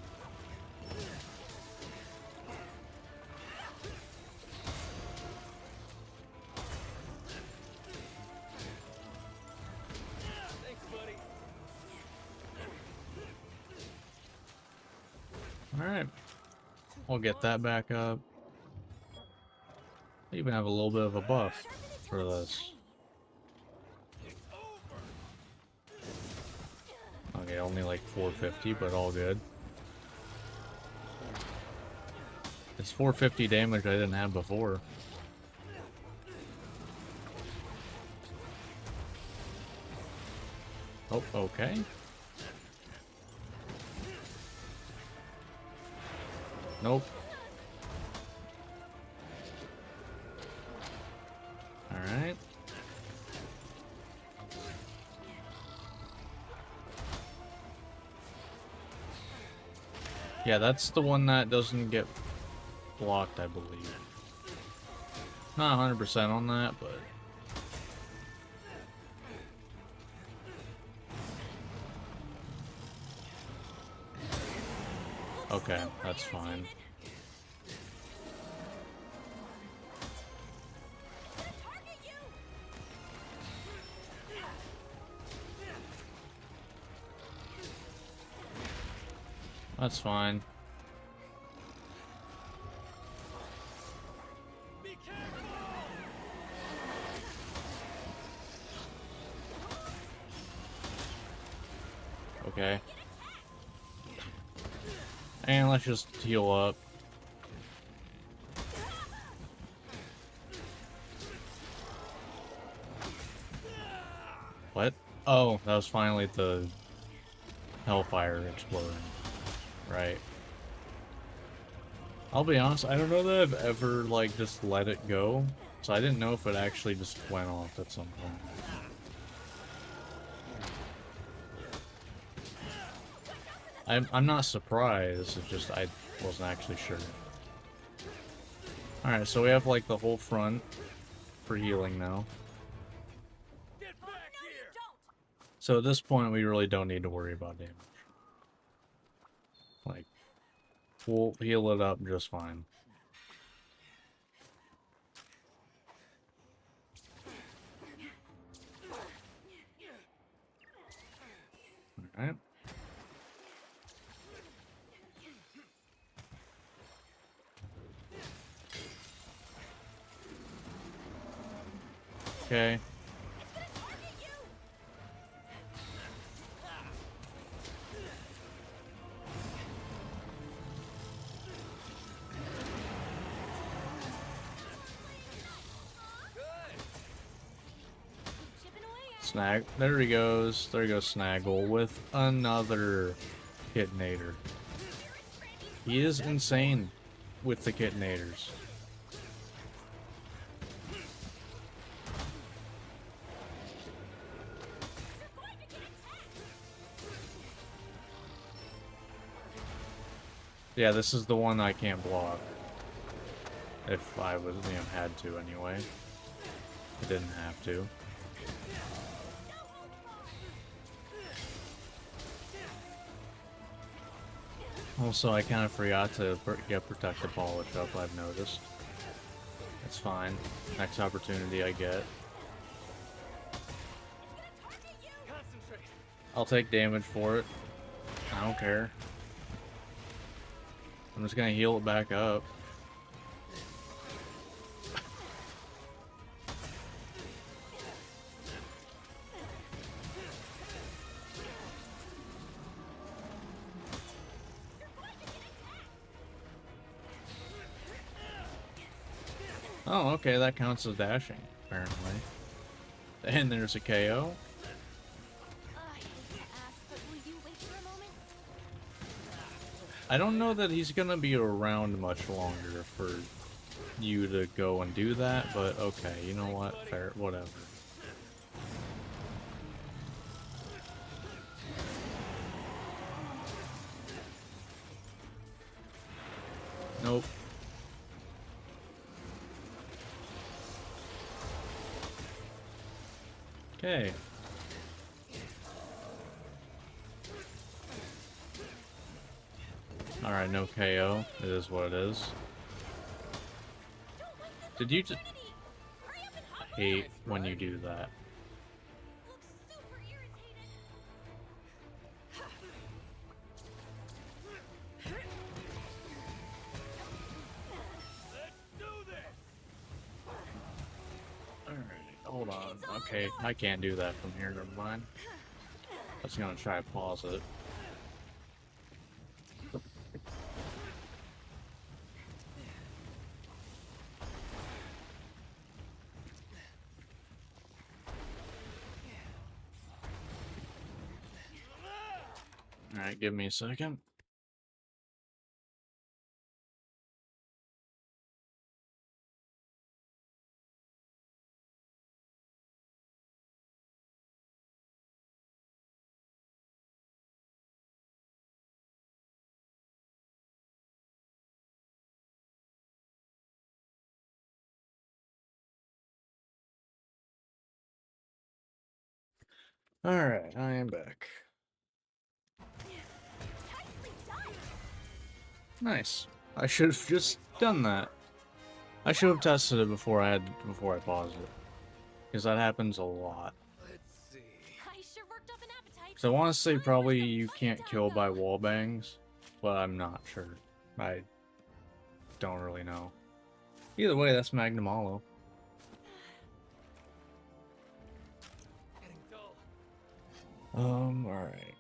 Thanks, buddy. Alright. I'll get that back up. I even have a little bit of a buff for this. Okay, only like 450, but all good. It's 450 damage I didn't have before. Oh, okay. Nope. Alright. Yeah, that's the one that doesn't get blocked, I believe. Not 100% on that, but... Okay, that's fine. That's fine. Be careful! Okay. And let's just heal up. What? Oh, that was finally the Hellfire exploding. Right. I'll be honest, I don't know that I've ever, like, just let it go. So I didn't know if it actually just went off at some point. I'm not surprised, it's just I wasn't actually sure. Alright, so we have, like, the whole front for healing now. Get back here! So at this point, we really don't need to worry about damage. Like, we'll heal it up just fine. Alright. Okay. Snag. There he goes. There goes Snaggle with another Kitnator. He is insane with the Kitnators. Yeah, this is the one I can't block. If I was, had to anyway. I didn't have to. Also, I kind of forgot to get Protective Polish up, I've noticed. It's fine. Next opportunity I get. I'll take damage for it. I don't care. I'm just gonna heal it back up. Oh, okay, that counts as dashing, apparently. And there's a KO. I hate to ask, but will you wait for a moment? I don't know that he's gonna be around much longer for you to go and do that, but okay, you know what? Fair, whatever. Nope. Okay. Alright, no KO. It is what it is. Did you just... Hurry up and I hop hate when you do that. looks super irritated. Let's do this. Alright, hold on. Okay, I can't do that from here, never mind. I was gonna try to pause it. Alright, give me a second. Alright, I am back. Nicely done. Nice. I should have just done that. I should have tested it before I paused it. Because that happens a lot. Let's see. I sure worked up an appetite. So I want to say probably you can't kill by wall bangs, but I'm not sure. I don't really know. Either way, that's Magnum Hollow. Getting dull. Alright.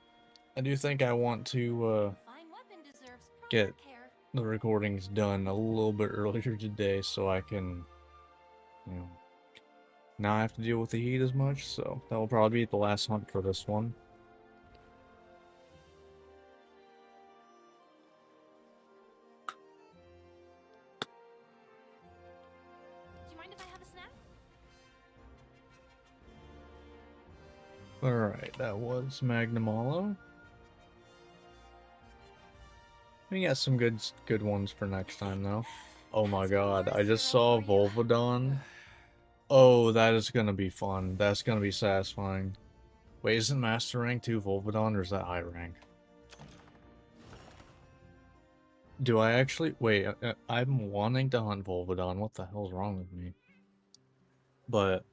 I do think I want to Fine weapon deserves proper get care. the recordings done a little bit earlier today so I can, you know, not have to deal with the heat as much, so that will probably be the last hunt for this one. Do you mind if I have a snack? Alright, that was Magnum Hollow. We got some good ones for next time though. Oh my god, I just saw Volvodon. Oh, that is gonna be fun. That's gonna be satisfying. Wait, isn't Master Rank 2 Volvodon or is that high rank? Do I actually... Wait, I'm wanting to hunt Volvodon. What the hell's wrong with me? But,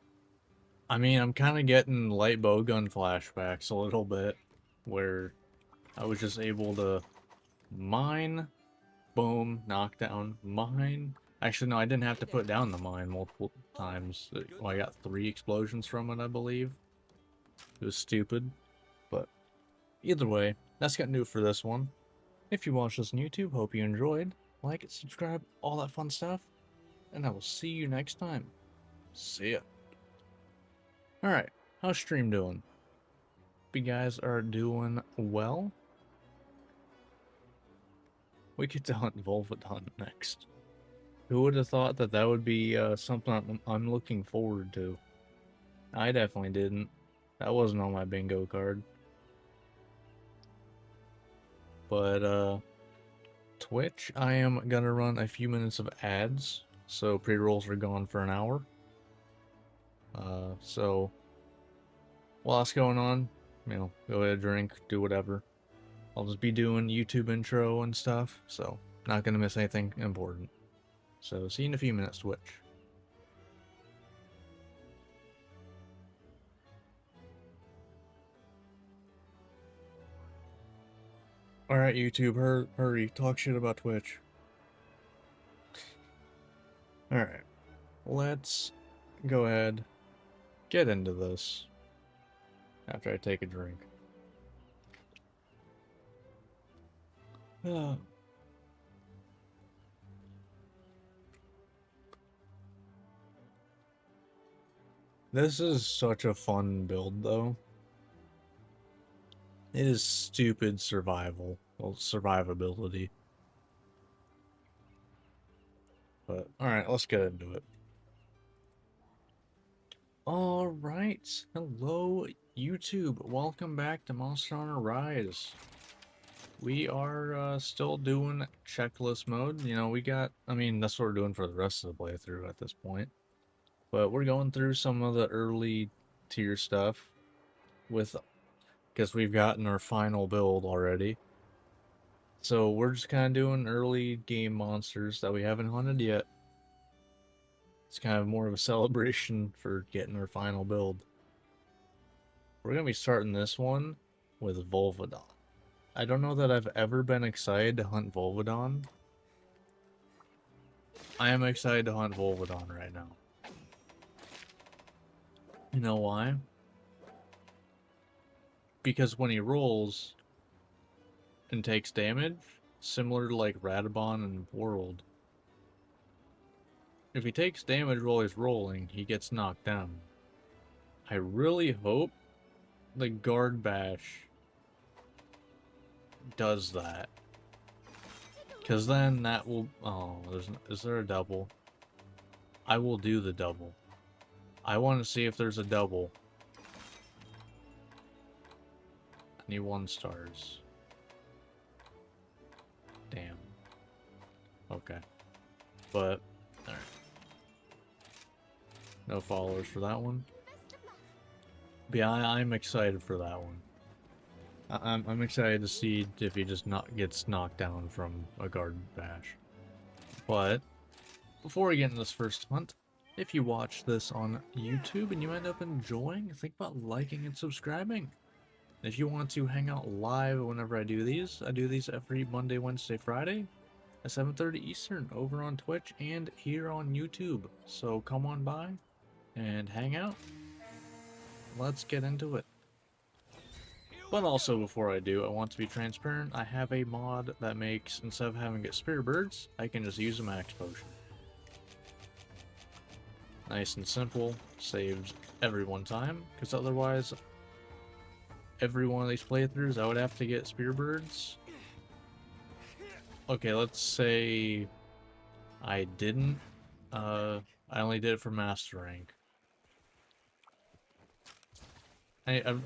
I mean, I'm kind of getting light bowgun flashbacks a little bit, where I was just able to mine, boom, knockdown, mine. Actually, no, I didn't have to put down the mine multiple times. Well, I got 3 explosions from it, I believe. It was stupid, but either way, that's gonna do it for this one. If you watched this on YouTube, hope you enjoyed. Like it, subscribe, all that fun stuff, and I will see you next time. See ya. Alright, how's stream doing? Hope you guys are doing well. We get to hunt Volvodon next. Who would have thought that that would be something I'm looking forward to? I definitely didn't. That wasn't on my bingo card. But, Twitch, I am gonna run a few minutes of ads, so pre-rolls are gone for an hour. So, while that's going on, you know, go ahead, drink, do whatever. I'll just be doing YouTube intro and stuff, so not gonna miss anything important. So, see you in a few minutes, Twitch. Alright, YouTube, hurry, talk shit about Twitch. Alright, let's go ahead, get into this after I take a drink. This is such a fun build, though. It is stupid survivability. But, alright, let's get into it. Alright, hello YouTube, welcome back to Monster Hunter Rise. We are still doing checklist mode. You know, I mean, that's what we're doing for the rest of the playthrough at this point. But we're going through some of the early tier stuff because we've gotten our final build already. So we're just kind of doing early game monsters that we haven't hunted yet. It's kind of more of a celebration for getting our final build. We're going to be starting this one with Volvodon. I don't know that I've ever been excited to hunt Volvodon. I am excited to hunt Volvodon right now. You know why? Because when he rolls and takes damage, similar to like Radabon and World, if he takes damage while he's rolling, he gets knocked down. I really hope the Guard Bash does that. Because then that will... Oh, is there a double? I will do the double. I want to see if there's a double. I need 1 stars. Damn. Okay. But, alright. No followers for that one. But yeah, I'm excited for that one. I'm excited to see if he just gets knocked down from a Guard Bash. But, before we get into this first hunt, if you watch this on YouTube and you end up enjoying, think about liking and subscribing. If you want to hang out live whenever I do these every Monday, Wednesday, Friday at 7:30 Eastern over on Twitch and here on YouTube. So come on by and hang out. Let's get into it. But also, before I do, I want to be transparent. I have a mod that makes, instead of having to get Spear Birds, I can just use a Max Potion. Nice and simple, saves everyone time, because otherwise, every one of these playthroughs, I would have to get Spear Birds. Okay, let's say I didn't. I only did it for Master Rank.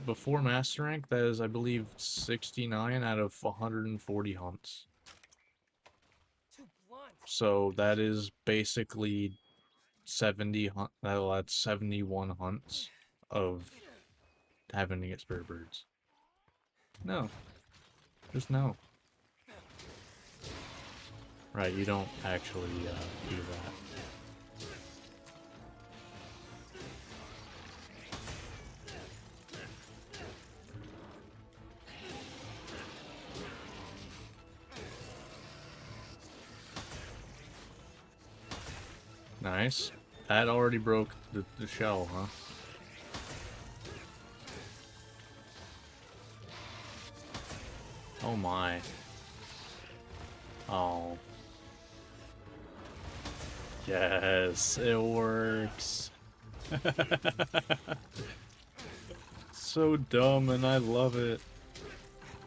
Before Master Rank, that is, I believe, 69 out of 140 hunts. So that is basically 70 that's 71 hunts of having to get Spear Birds. No. Just no. Right, you don't actually do that. Nice. That already broke the shell, huh? Oh my. Oh. Yes, it works. So dumb and I love it.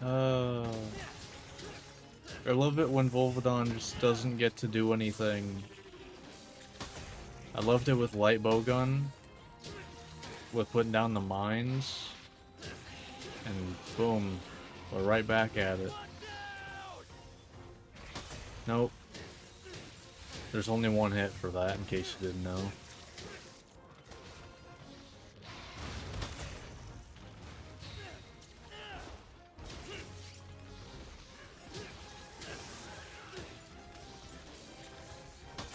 I love it when Volvodon just doesn't get to do anything. I loved it with Light Bowgun, with putting down the mines, and boom, we're right back at it. Nope. There's only 1 hit for that, in case you didn't know.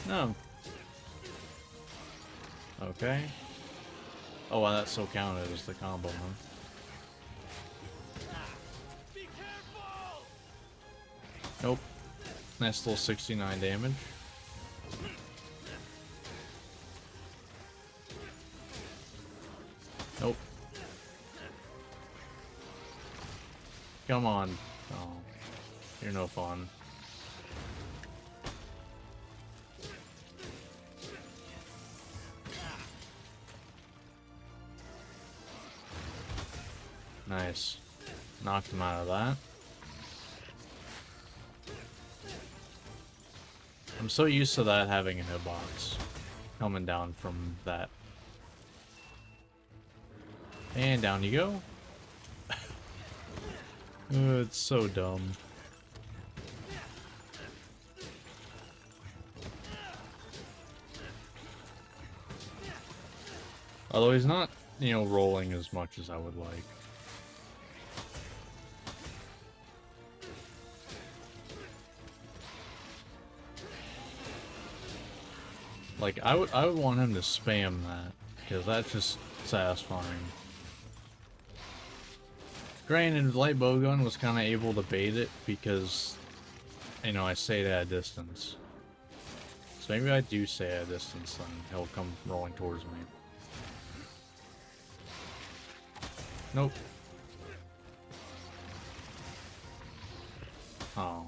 No. Okay. Oh, wow, that still counted as the combo, huh? Be careful! Nope. Nice little 69 damage. Nope. Come on. Oh, you're no fun. Nice. Knocked him out of that. I'm so used to that having a hitbox coming down from that. And down you go. It's so dumb. Although he's not, you know, rolling as much as I would like. Like, I would want him to spam that, because that's just satisfying. Granted, light bowgun was kind of able to bait it because, you know, I stayed at a distance. So maybe I do stay at a distance and he'll come rolling towards me. Nope. Oh.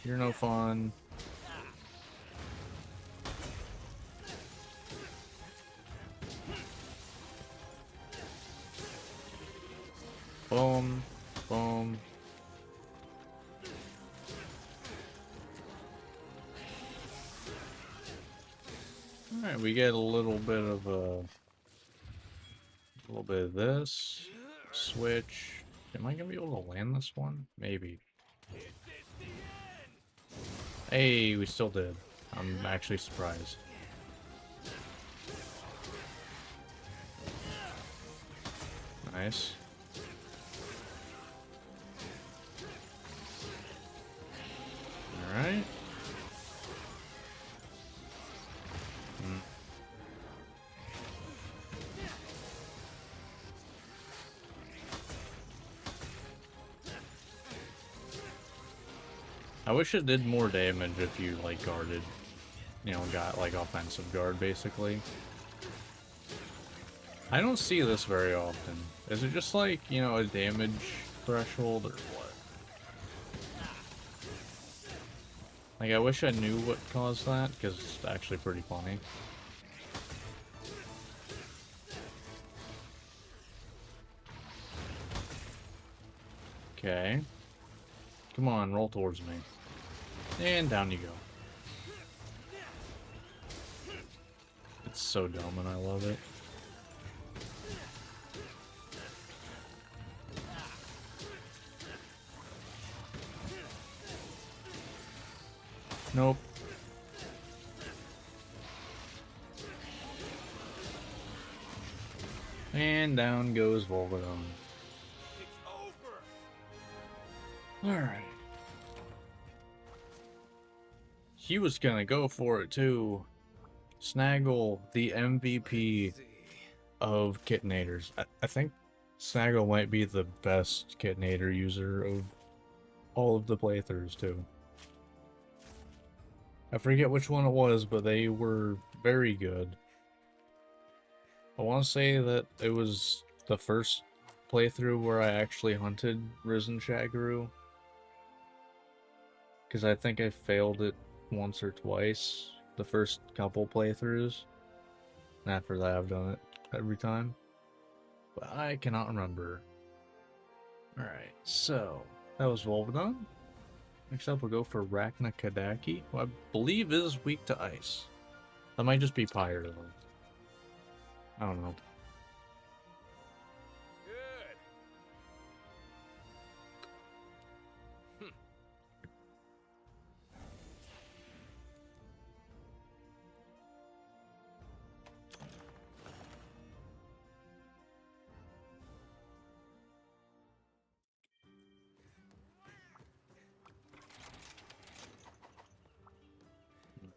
You're no fun. Boom. Boom. Alright, we get a little bit of this. Switch. Am I gonna be able to land this one? Maybe. Hey, we still did. I'm actually surprised. Nice. Alright. I wish it did more damage if you, like, guarded. You know, got, like, offensive guard, basically. I don't see this very often. Is it just, like, you know, a damage threshold, or what? Like, I wish I knew what caused that, because it's actually pretty funny. Okay. Come on, roll towards me. And down you go. It's so dumb and I love it. Nope. And down goes Volvodon. Alright. He was gonna go for it too. Snaggle, the MVP of Kitnators. I think Snaggle might be the best Kitnator user of all of the playthroughs too. I forget which one it was, but they were very good. I want to say that it was the first playthrough where I actually hunted Risen Shaguru. Because I think I failed it once or twice, the first couple playthroughs. And after that, I've done it every time. But I cannot remember. Alright, so that was Volvodon. Next up, we'll go for Rachna Kadaki, who I believe is weak to ice. That might just be Pyre, though. I don't know.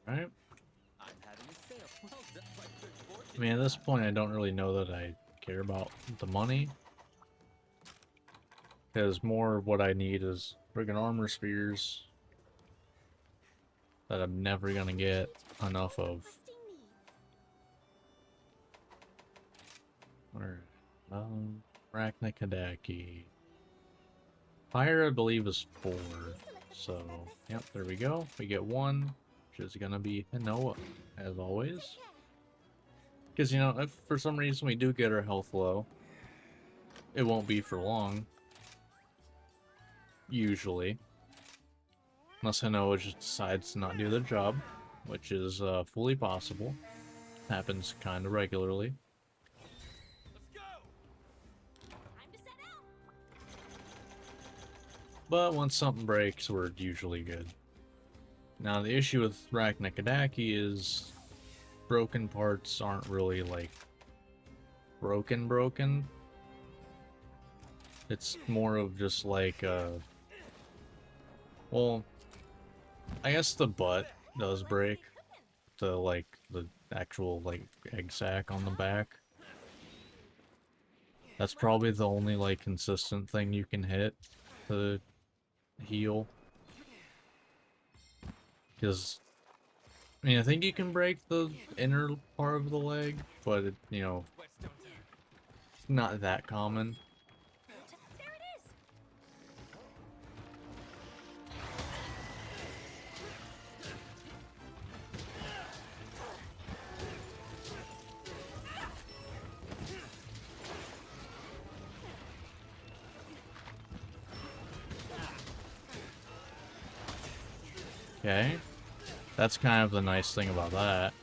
Alright. I'm having a sale. Well done, my good fortune. I mean, at this point, I don't really know that I care about the money. Because more what I need is friggin' armor spears that I'm never gonna get enough of. Where? Arachnikadaki. Fire, I believe, is 4. So, yep, there we go. We get 1, which is gonna be Hinoa, as always. Because, you know, if for some reason we do get our health low, it won't be for long. Usually. Unless Hinoa just decides to not do the job, which is fully possible. Happens kind of regularly. Let's go. Time to set out. But once something breaks, we're usually good. Now, the issue with Arachnikadaki is broken parts aren't really, like, broken. It's more of just, like, well, I guess the butt does break. The actual, like, egg sac on the back. That's probably the only, like, consistent thing you can hit to heal. Because, I mean, I think you can break the inner part of the leg, but, it, you know, Whetstone time. it's not that common. There it is. Okay. That's kind of the nice thing about that.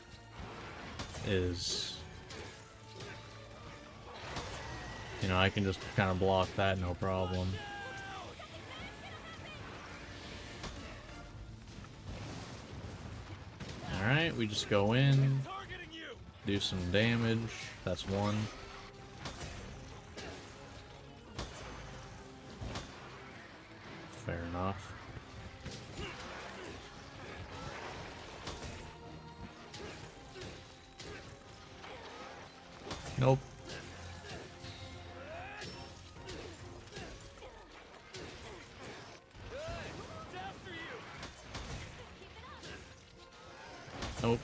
Is, you know, I can just kind of block that, no problem. Alright, we just go in, Targeting you. do some damage. That's 1. Fair enough. Nope. Good. It's after you. Nope.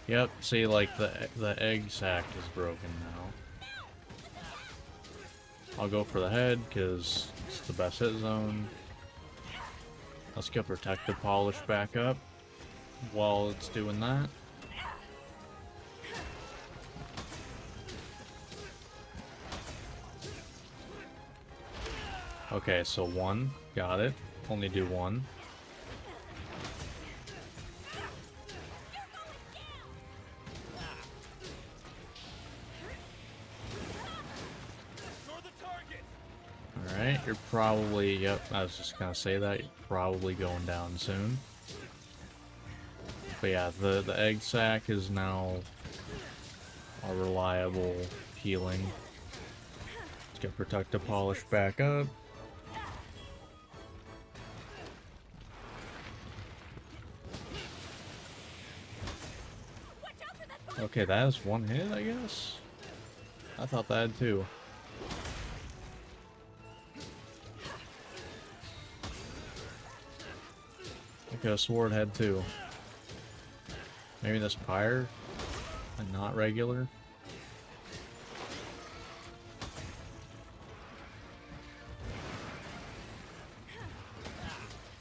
Yep, see, like, the egg sac is broken now. I'll go for the head, because it's the best hit zone. Let's get Protective Polish back up while it's doing that. Okay, so 1. Got it. Only do 1. You're the target. Alright, you're probably, yep, I was just gonna say that, you're probably going down soon. But yeah, the egg sac is now a reliable healing. Let's get Protective Polish back up. Okay, that is 1 hit, I guess? I thought that had 2. Okay, a sword had 2. Maybe this pyre? And not regular?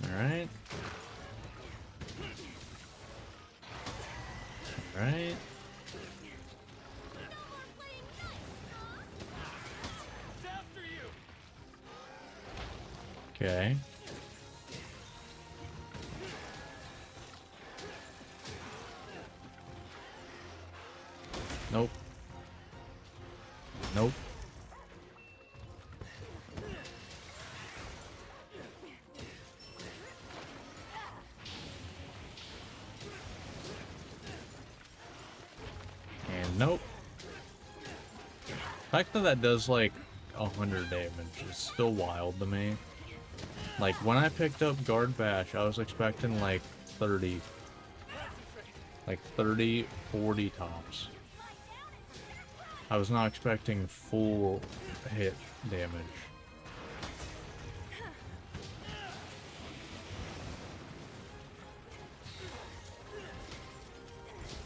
Alright. Alright. It's after you. Okay. Nope. Nope. And nope. The fact that that does like 100 damage is still wild to me. Like when I picked up Guard Bash, I was expecting like 30. Like 30, 40 tops. I was not expecting full hit damage.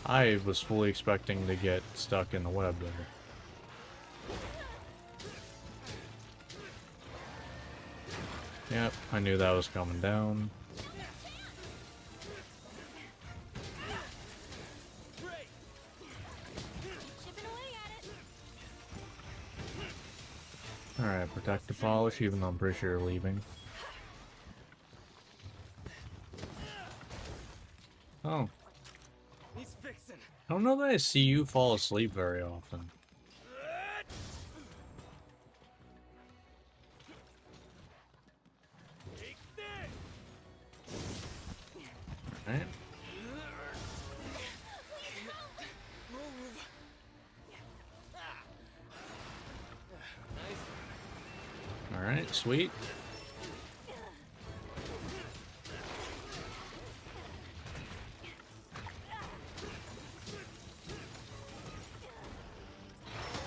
I was fully expecting to get stuck in the web there. Yep, I knew that was coming down. Chipping away at it. Alright, protect the polish, even though I'm pretty sure you're leaving. Oh. He's fixing. I don't know that I see you fall asleep very often. Take this. Right? Move. Nice. Alright, sweet.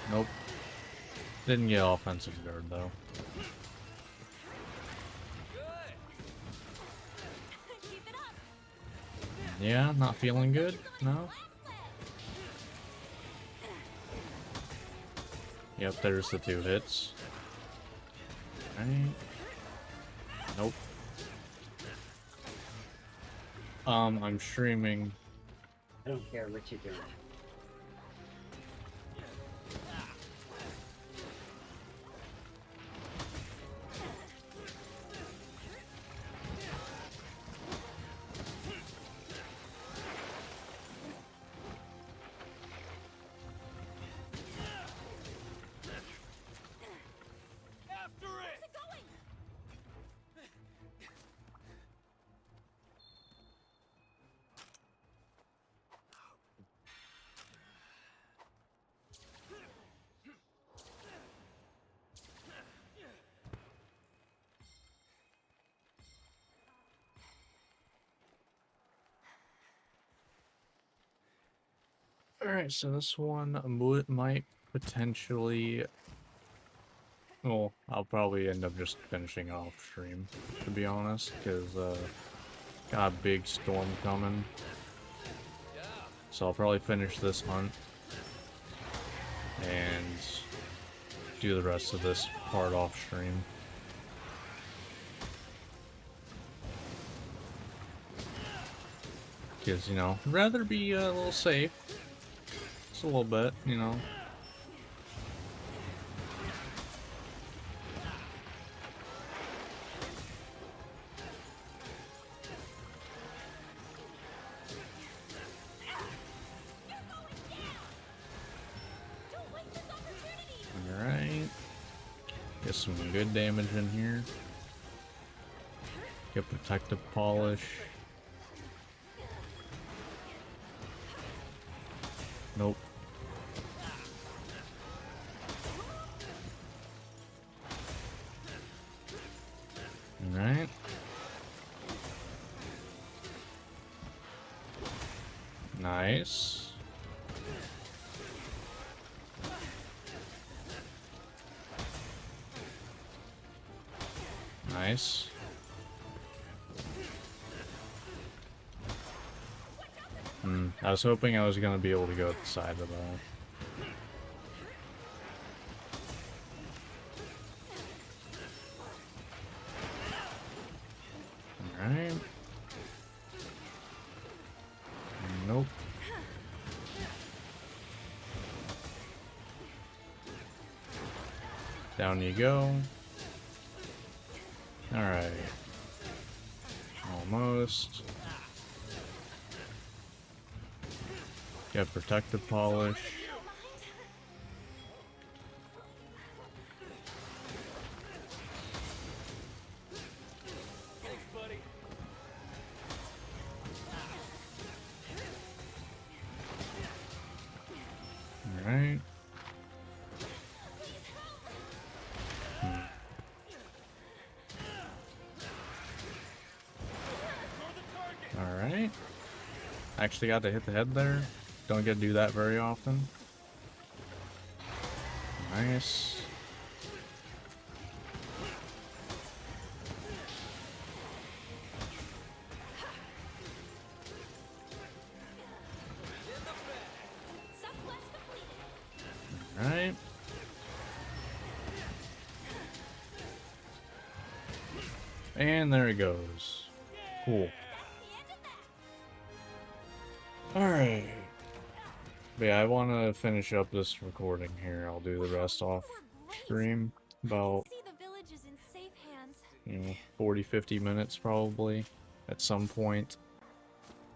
Nope. Didn't get offensive guard though. Keep it up. Yeah, not feeling good? No? Yep, there's the 2 hits. Right. Nope. I'm streaming. I don't care what you're doing. After it. Where's it going? Alright, so this one might potentially... Well, I'll probably end up just finishing off stream, to be honest, because got a big storm coming. So I'll probably finish this hunt and do the rest of this part off stream. Because, you know, I'd rather be a little safe. Just a little bit, you know. Don't waste this opportunity. Alright. Get some good damage in here. Get protective polish. Nope. Alright. Nice. Nice. I was hoping I was gonna be able to go at the side of that. Alright. Nope. Down you go. Alright. Almost. Get protective polish. Thanks, buddy. Alright. You're the target. Alright. actually got to hit the head there. Don't get to do that very often. Nice. Southwest completed. Alright. And there it goes. Cool. Alright. But yeah, I want to finish up this recording here. I'll do the rest off stream. About, See, the village is in safe hands. 40-50 minutes probably at some point.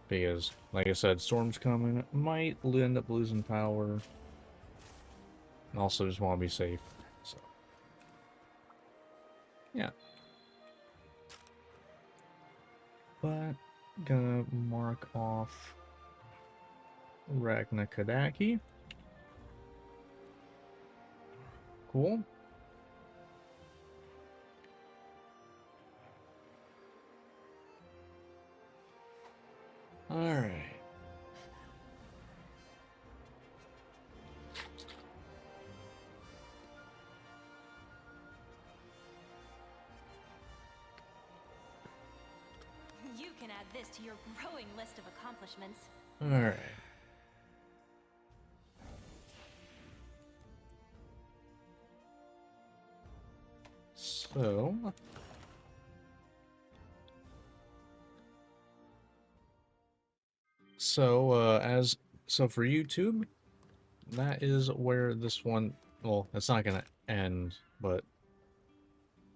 Because, like I said, storm's coming. Might end up losing power. And also just want to be safe. So, yeah. But, gonna mark off Ragna Kadaki. Cool. Alright. You can add this to your growing list of accomplishments. Alright. So for YouTube, that is where this one, well, it's not gonna end, but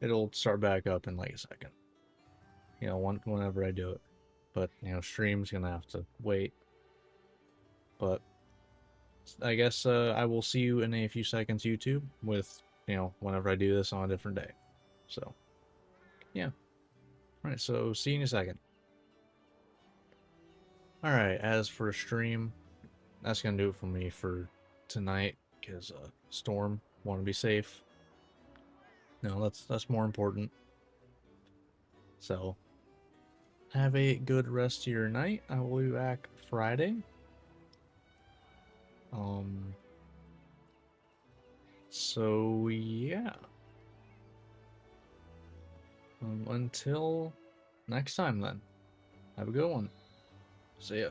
it'll start back up in like a second. Whenever I do it. But, stream's gonna have to wait. But I guess I will see you in a few seconds, YouTube, with, whenever I do this on a different day. So, yeah. Alright, so see you in a second. Alright, as for a stream, that's gonna do it for me for tonight, because Storm, want to be safe. No, that's more important. So, have a good rest of your night. I will be back Friday. So yeah. Until next time then. Have a good one. See ya.